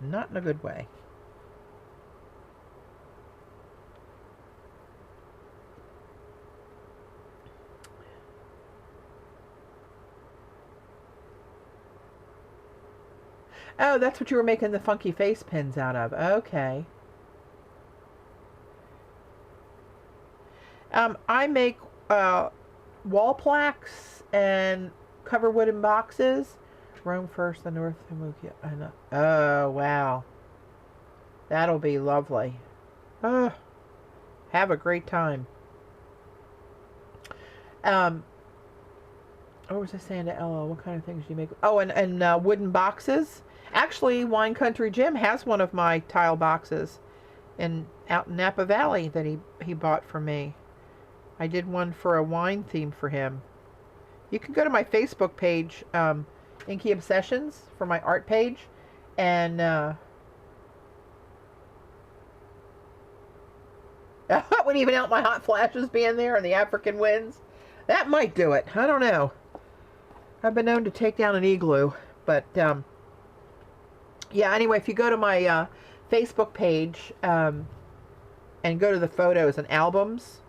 Not in a good way. Oh, that's what you were making the funky face pins out of. Okay. I make wall plaques and cover wooden boxes. Rome first, the North. Oh, wow. That'll be lovely. Oh, have a great time. What was I saying to Ella? What kind of things do you make? Oh, and wooden boxes. Actually, Wine Country Jim has one of my tile boxes out in Napa Valley that he bought for me. I did one for a wine theme for him. You can go to my Facebook page, Inky Obsessions, for my art page, and wouldn't even out my hot flashes being there and the African winds. That might do it. I don't know. I've been known to take down an igloo, but yeah, anyway, if you go to my Facebook page and go to the photos and albums,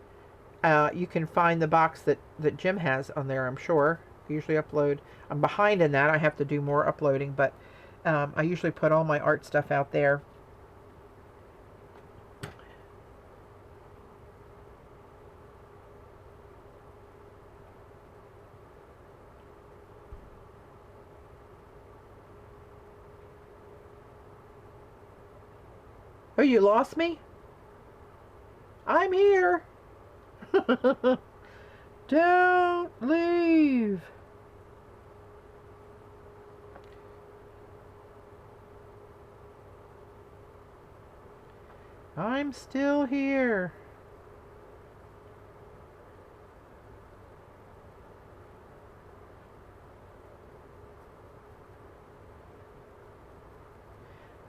you can find the box that Jim has on there, I'm sure. I usually upload. I'm behind in that. I have to do more uploading, but I usually put all my art stuff out there. Oh, you lost me? I'm here. Don't leave. I'm still here.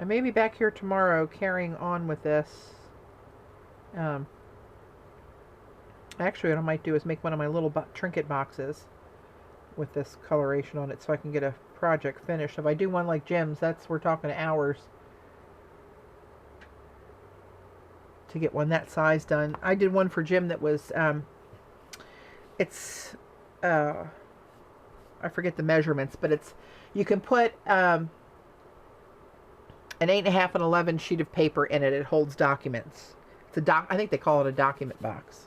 I may be back here tomorrow carrying on with this. Actually, what I might do is make one of my little trinket boxes with this coloration on it so I can get a project finished. If I do one like Jim's, we're talking hours to get one that size done. I did one for Jim that was, I forget the measurements, but you can put an 8.5 and 11 sheet of paper in it. It holds documents. I think they call it a document box.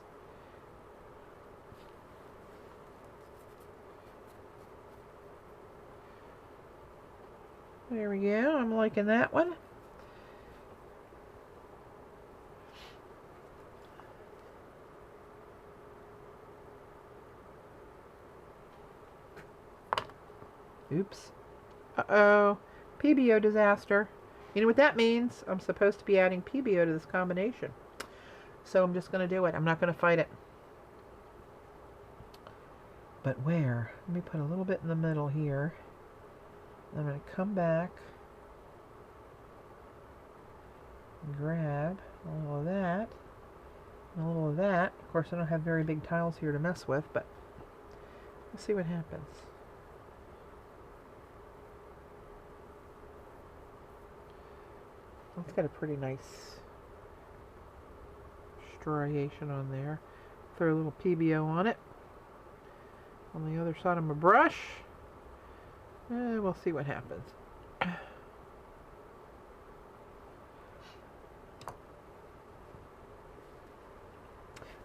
There we go. I'm liking that one. Oops. Uh-oh. PBO disaster. You know what that means? I'm supposed to be adding PBO to this combination. So I'm just going to do it. I'm not going to fight it. But where? Let me put a little bit in the middle here. I'm going to come back and grab a little of that and a little of that. Of course, I don't have very big tiles here to mess with, but we'll see what happens. It's got a pretty nice striation on there. Throw a little PBO on it. On the other side of my brush. We'll see what happens.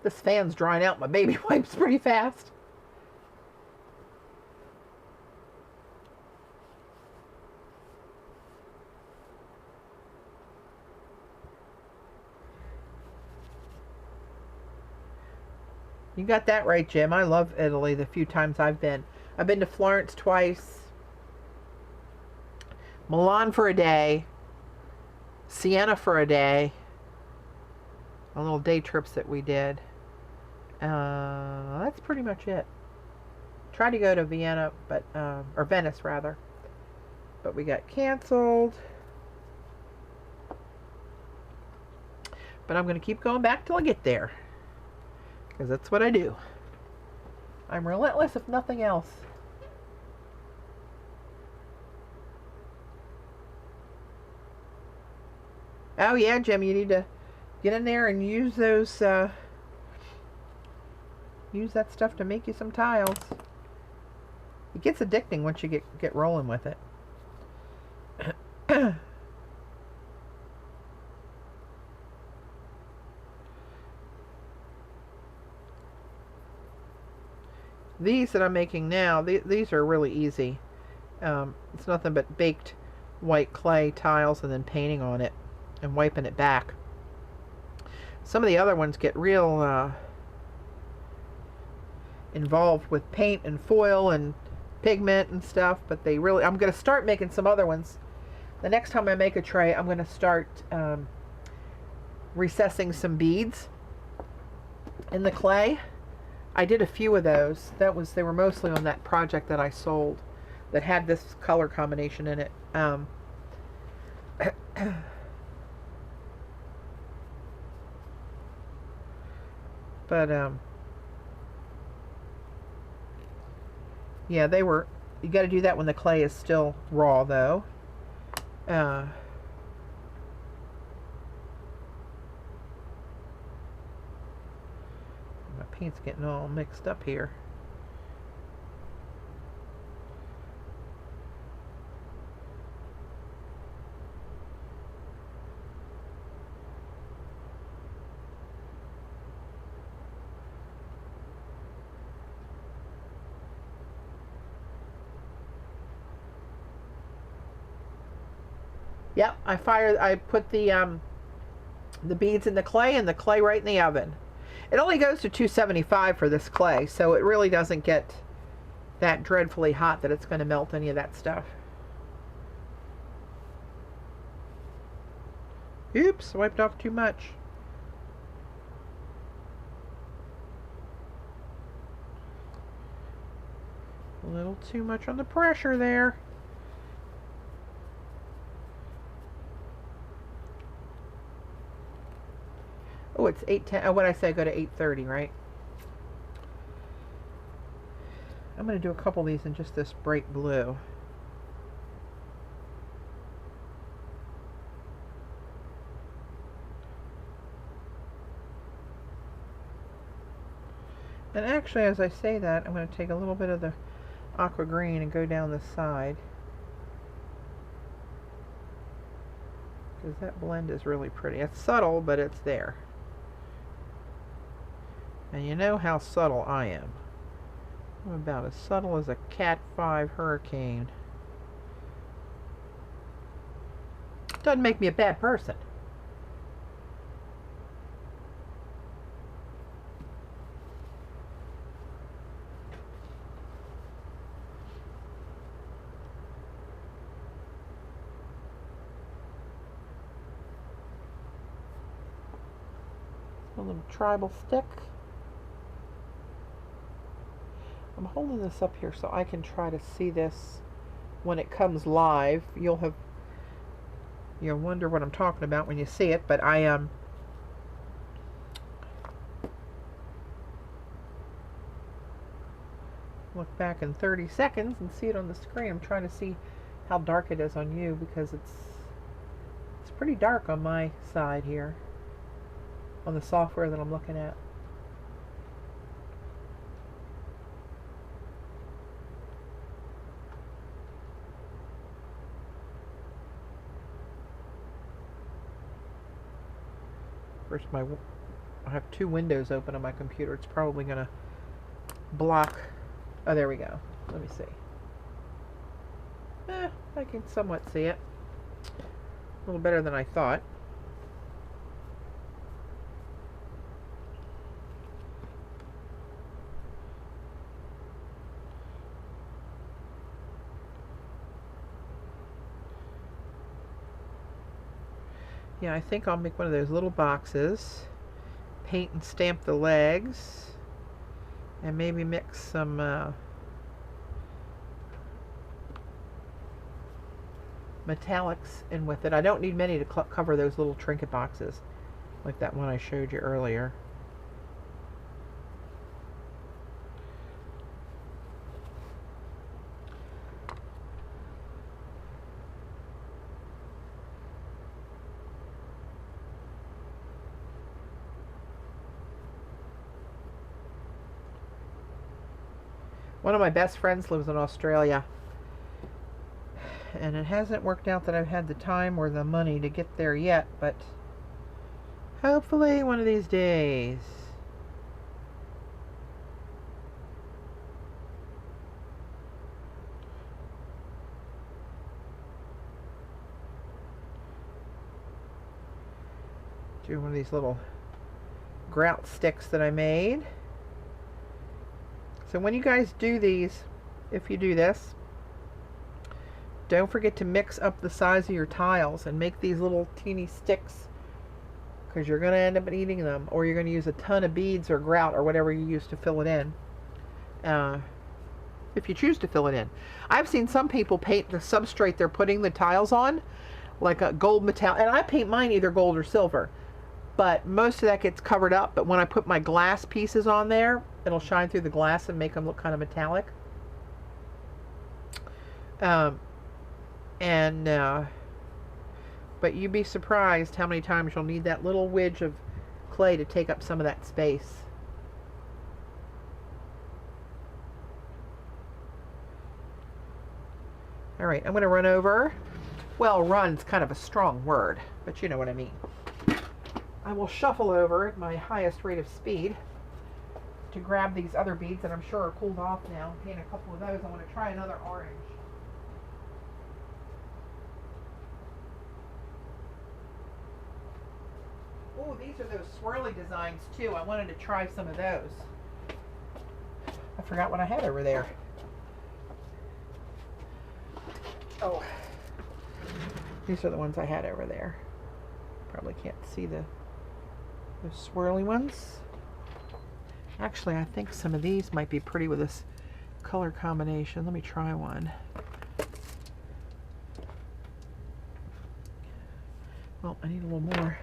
This fan's drying out my baby wipes pretty fast. You got that right, Jim. I love Italy the few times I've been. I've been to Florence twice. Milan for a day. Siena for a day. On little day trips that we did. That's pretty much it. Tried to go to Vienna, but or Venice rather. But we got canceled. But I'm going to keep going back till I get there. Because that's what I do. I'm relentless if nothing else. Oh yeah, Jim, you need to get in there and use those, use that stuff to make you some tiles. It gets addicting once you get rolling with it. These that I'm making now, these are really easy. It's nothing but baked white clay tiles and then painting on it and wiping it back. Some of the other ones get real involved with paint and foil and pigment and stuff, but I'm going to start making some other ones. The next time I make a tray, I'm going to start recessing some beads in the clay. I did a few of those. They were mostly on that project that I sold that had this color combination in it. But yeah, you got to do that when the clay is still raw though. My paint's getting all mixed up here. Yep, I put the the beads in the clay and the clay right in the oven. It only goes to 275 for this clay, so it really doesn't get that dreadfully hot that it's going to melt any of that stuff. Oops, wiped off too much. A little too much on the pressure there. Oh, it's 8:10. Oh, what did I say? Go to 8:30, right? I'm going to do a couple of these in just this bright blue. And actually, as I say that, I'm going to take a little bit of the aqua green and go down the side, because that blend is really pretty. It's subtle, but it's there. And you know how subtle I am. I'm about as subtle as a Cat 5 hurricane. Doesn't make me a bad person. A little tribal stick. I'm holding this up here so I can try to see this when it comes live. You'll wonder what I'm talking about when you see it, but I look back in 30 seconds and see it on the screen. I'm trying to see how dark it is on you, because it's pretty dark on my side here, on the software that I'm looking at. First, I have two windows open on my computer. It's probably going to block. Oh, there we go. Let me see. I can somewhat see it. A little better than I thought. Yeah, I think I'll make one of those little boxes, paint and stamp the legs, and maybe mix some metallics in with it. I don't need many to cover those little trinket boxes, like that one I showed you earlier. One of my best friends lives in Australia, and it hasn't worked out that I've had the time or the money to get there yet, but hopefully one of these days. Do one of these little grout sticks that I made. So when you guys do these, if you do this, don't forget to mix up the size of your tiles and make these little teeny sticks, because you're going to end up eating them, or you're going to use a ton of beads or grout or whatever you use to fill it in, if you choose to fill it in. I've seen some people paint the substrate they're putting the tiles on like a gold metallic, and I paint mine either gold or silver, but most of that gets covered up. But when I put my glass pieces on there, it'll shine through the glass and make them look kind of metallic. But you'd be surprised how many times you'll need that little wedge of clay to take up some of that space. Alright, I'm going to run over. Well, run's kind of a strong word, but you know what I mean. I will shuffle over at my highest rate of speed to grab these other beads that I'm sure are cooled off now. Paint a couple of those. I want to try another orange. Oh, these are those swirly designs too. I wanted to try some of those. I forgot what I had over there. Oh, these are the ones I had over there. Probably can't see those swirly ones. Actually, I think some of these might be pretty with this color combination. Let me try one. Well, I need a little more.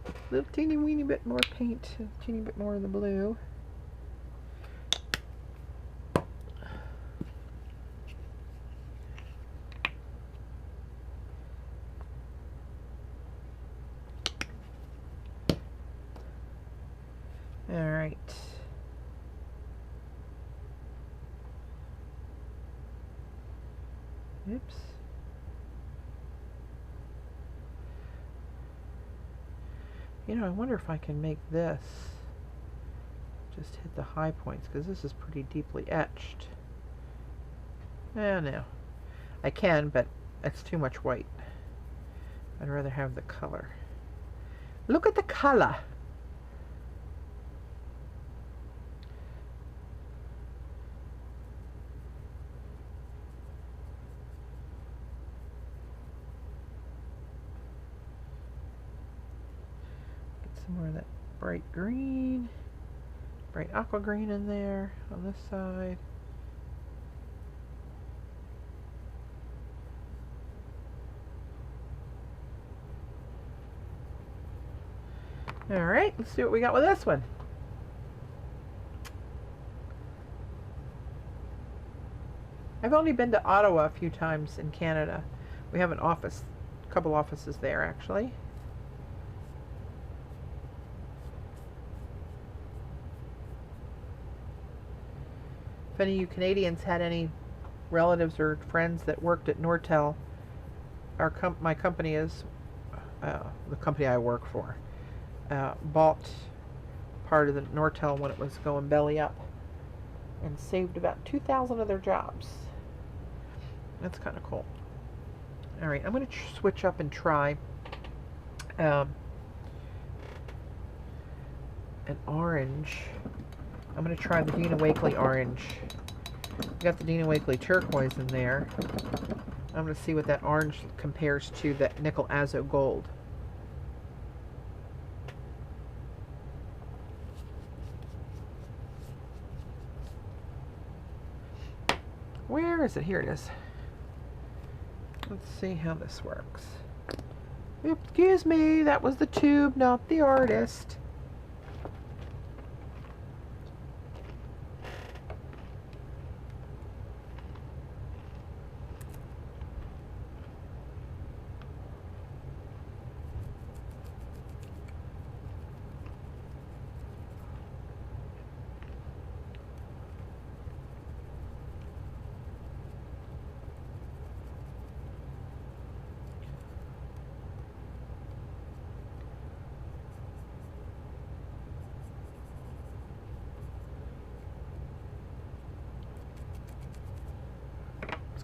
A little teeny weeny bit more paint. A teeny bit more of the blue. All right. Oops. You know, I wonder if I can make this just hit the high points, because this is pretty deeply etched. No. I can, but it's too much white. I'd rather have the color. Look at the color. Some more of that bright green, bright aqua green in there on this side. All right, let's see what we got with this one. I've only been to Ottawa a few times in Canada. We have an office, a couple offices there actually. If any of you Canadians had any relatives or friends that worked at Nortel, my company is, the company I work for, bought part of the Nortel when it was going belly up and saved about 2,000 of their jobs. That's kind of cool. All right, I'm going to switch up and try an orange. I'm going to try the Dina Wakley orange. We got the Dina Wakley turquoise in there. I'm going to see what that orange compares to that nickel azo gold. Where is it? Here it is. Let's see how this works. Excuse me, that was the tube, not the artist.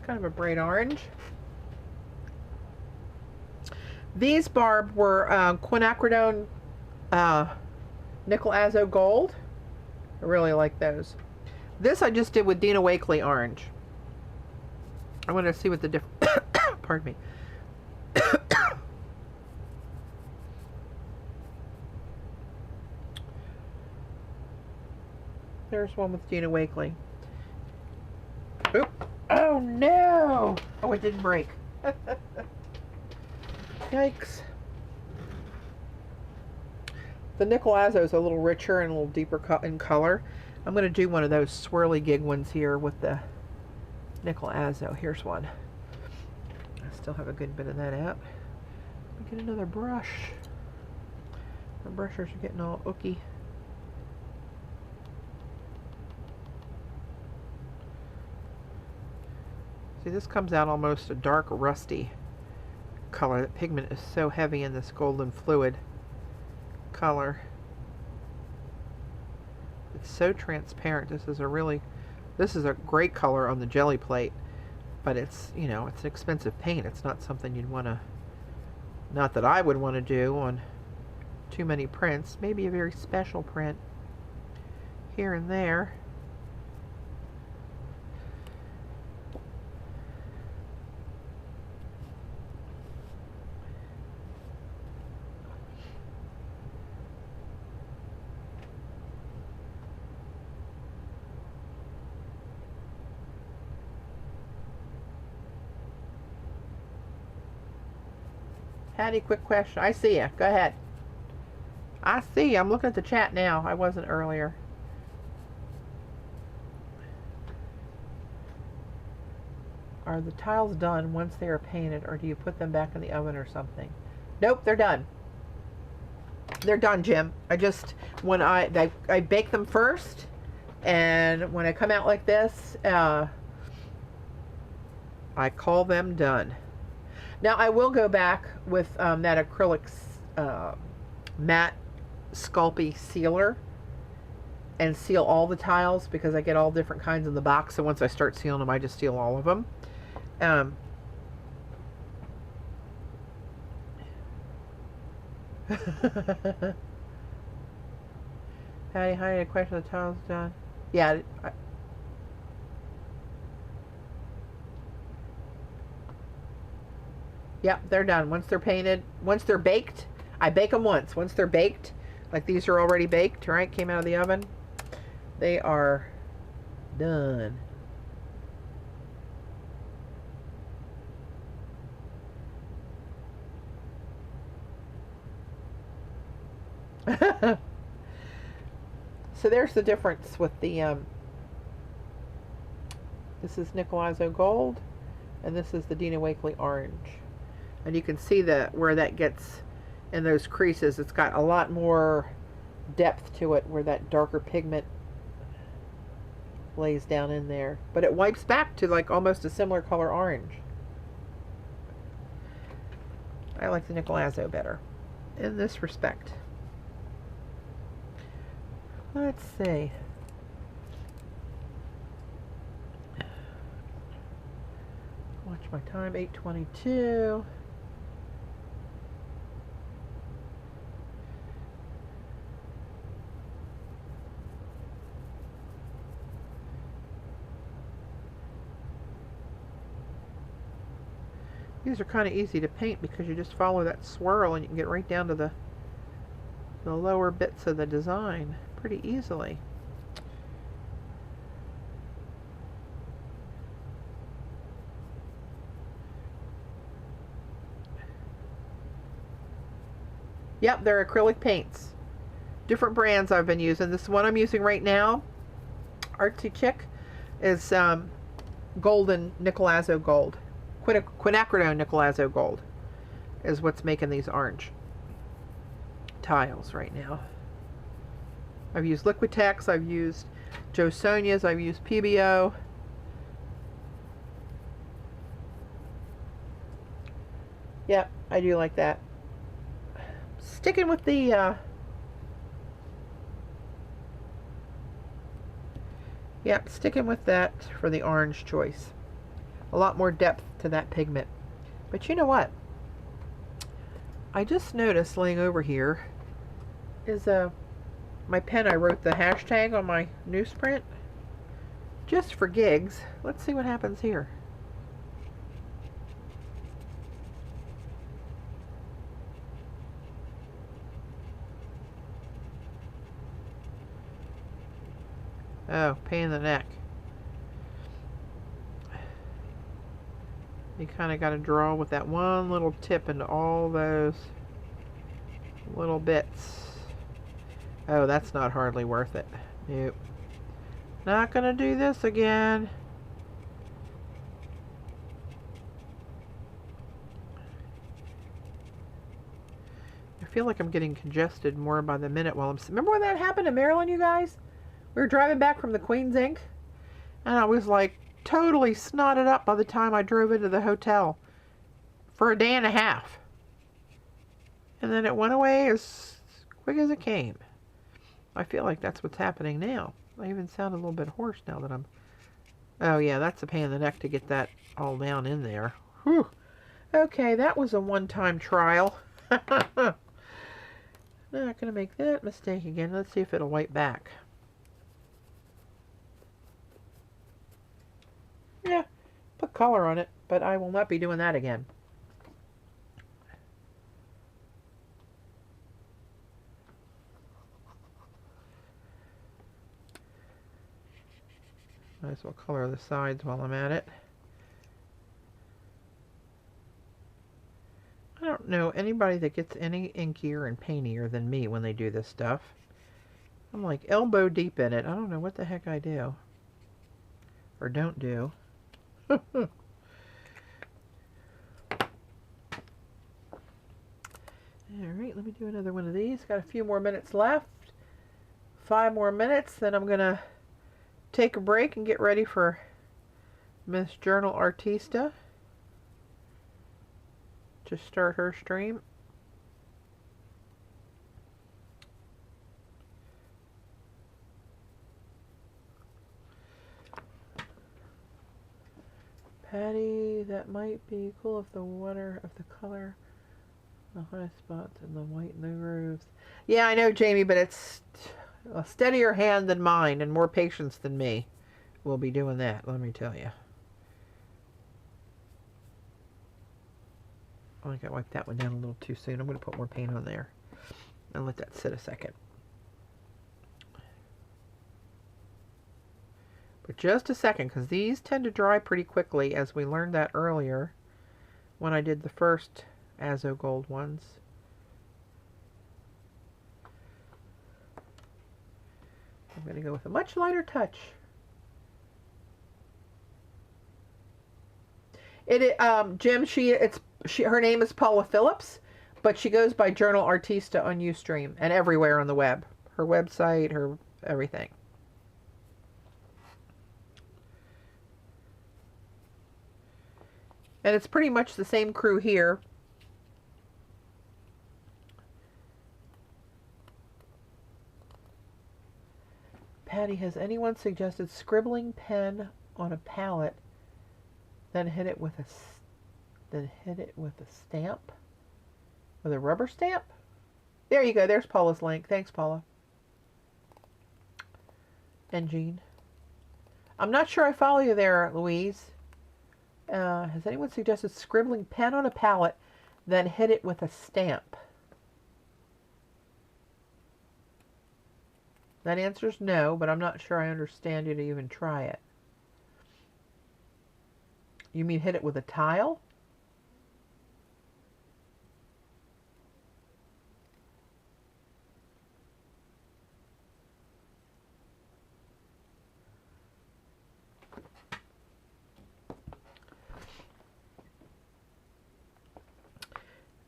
Kind of a bright orange. These, Barb, were quinacridone nickel azo gold. I really like those. This I just did with Dina Wakley orange. I want to see what the difference. Pardon me. There's one with Dina Wakley. Oop. Oh no! Oh, it didn't break. Yikes. The nickel azo is a little richer and a little deeper in color. I'm going to do one of those swirly gig ones here with the nickel azo. Here's one. I still have a good bit of that out. Let me get another brush. My brushes are getting all ooky. See, this comes out almost a dark rusty color. The pigment is so heavy in this golden fluid color. It's so transparent. This is a great color on the jelly plate, but it's, you know, it's an expensive paint. It's not something you'd want to, not that I would want to do on too many prints. Maybe a very special print here and there. Patty, quick question. I see you. Go ahead. I see you. I'm looking at the chat now. I wasn't earlier. Are the tiles done once they are painted, or do you put them back in the oven or something? Nope, they're done. They're done, Jim. I just, when I bake them first, and when I come out like this, I call them done. Now I will go back with that acrylic matte Sculpey sealer and seal all the tiles, because I get all different kinds in the box. So once I start sealing them, I just seal all of them. Patty, how did I question the tiles done? Yeah. Yep, they're done. Once they're painted, once they're baked, I bake them once. Once they're baked, like these are already baked, right? Came out of the oven. They are done. So there's the difference with the, this is Nickel Azo Gold, and this is the Dina Wakley Orange. And you can see that where that gets in those creases, it's got a lot more depth to it where that darker pigment lays down in there. But it wipes back to like almost a similar color orange. I like the Nickel Azo better in this respect. Let's see. Watch my time, 8:22. These are kind of easy to paint because you just follow that swirl and you can get right down to the lower bits of the design pretty easily. Yep, they're acrylic paints. Different brands I've been using. This one I'm using right now, Artsy Chick, is golden Nickel Azo Gold. Quinacridone Nickel Azo Gold is what's making these orange tiles right now. I've used Liquitex, I've used Jo Sonia's, I've used PBO. Yep, I do like that. Sticking with the yep, sticking with that for the orange choice. A lot more depth to that pigment. But you know what? I just noticed laying over here is my pen. I wrote the hashtag on my newsprint just for gigs. Let's see what happens here. Oh, pain in the neck. You kind of got to draw with that one little tip into all those little bits. Oh, that's not hardly worth it. Nope. Not gonna do this again. I feel like I'm getting congested more by the minute while I'm... Remember when that happened in Maryland, you guys? We were driving back from the Queen's Ink, and I was like totally snotted up by the time I drove into the hotel for a day and a half. And then it went away as quick as it came. I feel like that's what's happening now. I even sound a little bit hoarse now that I'm... Oh yeah, that's a pain in the neck to get that all down in there. Whew. Okay, that was a one-time trial. Not going to make that mistake again. Let's see if it'll wipe back. Yeah, put color on it, but I will not be doing that again. Might as well color the sides while I'm at it. I don't know anybody that gets any inkier and paintier than me when they do this stuff. I'm like elbow deep in it. I don't know what the heck I do. Or don't do. Alright, let me do another one of these. Got a few more minutes left. 5 more minutes, then I'm going to take a break and get ready for Miss Journal Artista to start her stream. Patti, that might be cool if the water of the color, the high spots and the white in the roofs. Yeah, I know, Jamie, but it's a steadier hand than mine and more patience than me will be doing that, let me tell you. I think I wiped that one down a little too soon. I'm going to put more paint on there and let that sit a second. But just a second, because these tend to dry pretty quickly, as we learned that earlier when I did the first Azo Gold ones. I'm going to go with a much lighter touch. Jim, her name is Paula Phillips, but she goes by Journal Artista on Ustream and everywhere on the web. Her website, her everything. And it's pretty much the same crew here. Patti, has anyone suggested scribbling pen on a palette, then hit it with a stamp? With a rubber stamp? There you go. There's Paula's link. Thanks, Paula. And Jean. I'm not sure I follow you there, Louise. Has anyone suggested scribbling pen on a palette, then hit it with a stamp? That answer's no, but I'm not sure I understand you to even try it. You mean hit it with a tile?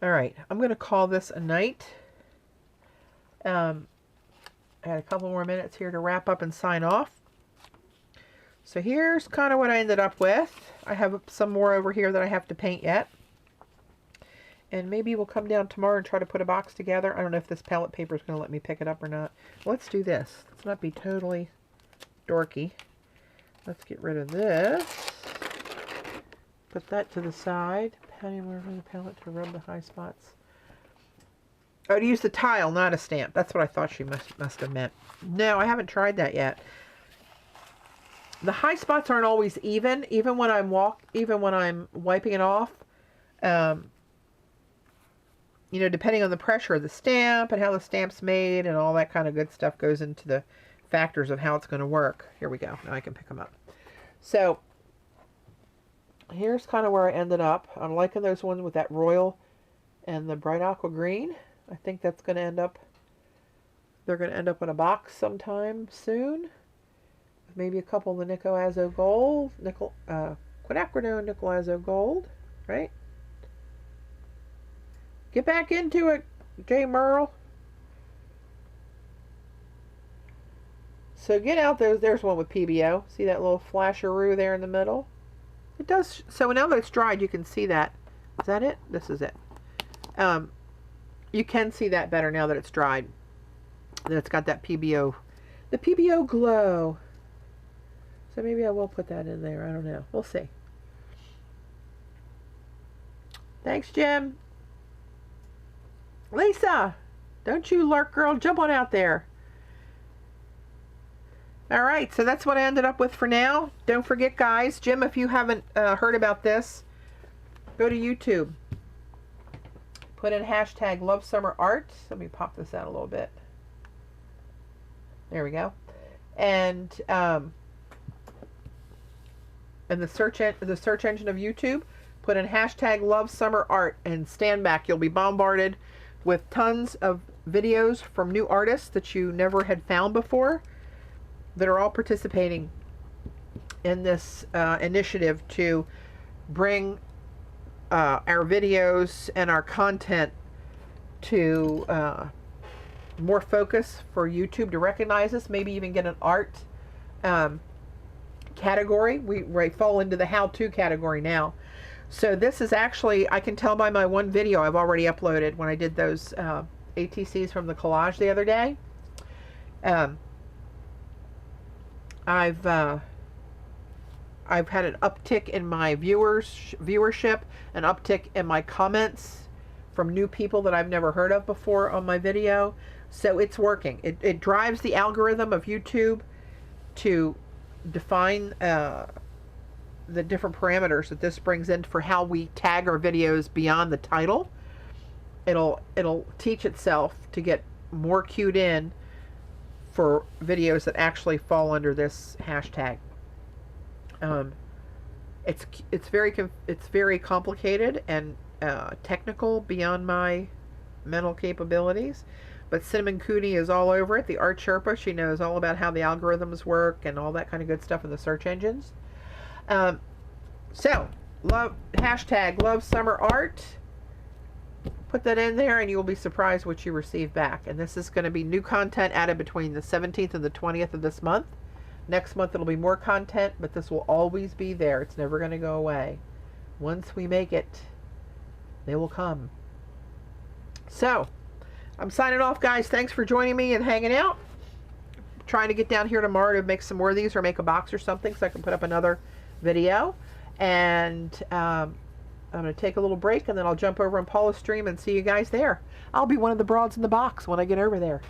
All right, I'm going to call this a night. I had a couple more minutes here to wrap up and sign off. So here's kind of what I ended up with. I have some more over here that I have to paint yet. And maybe we'll come down tomorrow and try to put a box together. I don't know if this palette paper is going to let me pick it up or not. Let's do this. Let's not be totally dorky. Let's get rid of this. Put that to the side. Patti, more for the palette to rub the high spots. Oh, to use the tile, not a stamp. That's what I thought she must have meant. No, I haven't tried that yet. The high spots aren't always even when I'm wiping it off. You know, depending on the pressure of the stamp and how the stamp's made and all that kind of good stuff goes into the factors of how it's going to work. Here we go. Now I can pick them up. So here's kind of where I ended up. I'm liking those ones with that royal and the bright aqua green. I think that's going to end up, they're going to end up in a box sometime soon. With maybe a couple of the Nickel Azo Gold, Quinacridone Nickel Azo Gold, right? Get back into it, J. Merle. So get out those, there's one with PBO. See that little flasheroo there in the middle? It does, so now that it's dried, you can see that. Is that it? This is it. You can see that better now that it's dried. That it's got that PBO, the PBO glow. So maybe I will put that in there. I don't know. We'll see. Thanks, Jim. Lisa, Don't you lark, girl. Jump on out there. All right, so that's what I ended up with for now. Don't forget, guys, Jim, if you haven't heard about this, go to YouTube. Put in hashtag LoveSummerArt. Let me pop this out a little bit. There we go. And in the search engine of YouTube, put in hashtag LoveSummerArt and stand back. You'll be bombarded with tons of videos from new artists that you never had found before, that are all participating in this initiative to bring our videos and our content to more focus for YouTube to recognize us, maybe even get an art category. We fall into the how-to category now. So this is actually, I can tell by my one video I've already uploaded when I did those ATCs from the collage the other day. I've had an uptick in my viewership, an uptick in my comments from new people that I've never heard of before on my video. So it's working. It drives the algorithm of YouTube to define the different parameters that this brings in for how we tag our videos beyond the title. It'll teach itself to get more cued in for videos that actually fall under this hashtag. It's very complicated and technical beyond my mental capabilities, but Cinnamon Cooney is all over it. The Art Sherpa, she knows all about how the algorithms work and all that kind of good stuff in the search engines. So hashtag LoveSummerArt. Put that in there and you will be surprised what you receive back. And this is going to be new content added between the 17th and the 20th of this month. Next month it'll be more content, but this will always be there. It's never going to go away. Once we make it, they will come. So, I'm signing off, guys. Thanks for joining me and hanging out. Trying to get down here tomorrow to make some more of these or make a box or something so I can put up another video. And I'm going to take a little break and then I'll jump over on Paula's stream and see you guys there. I'll be one of the broads in the box when I get over there.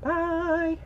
Bye.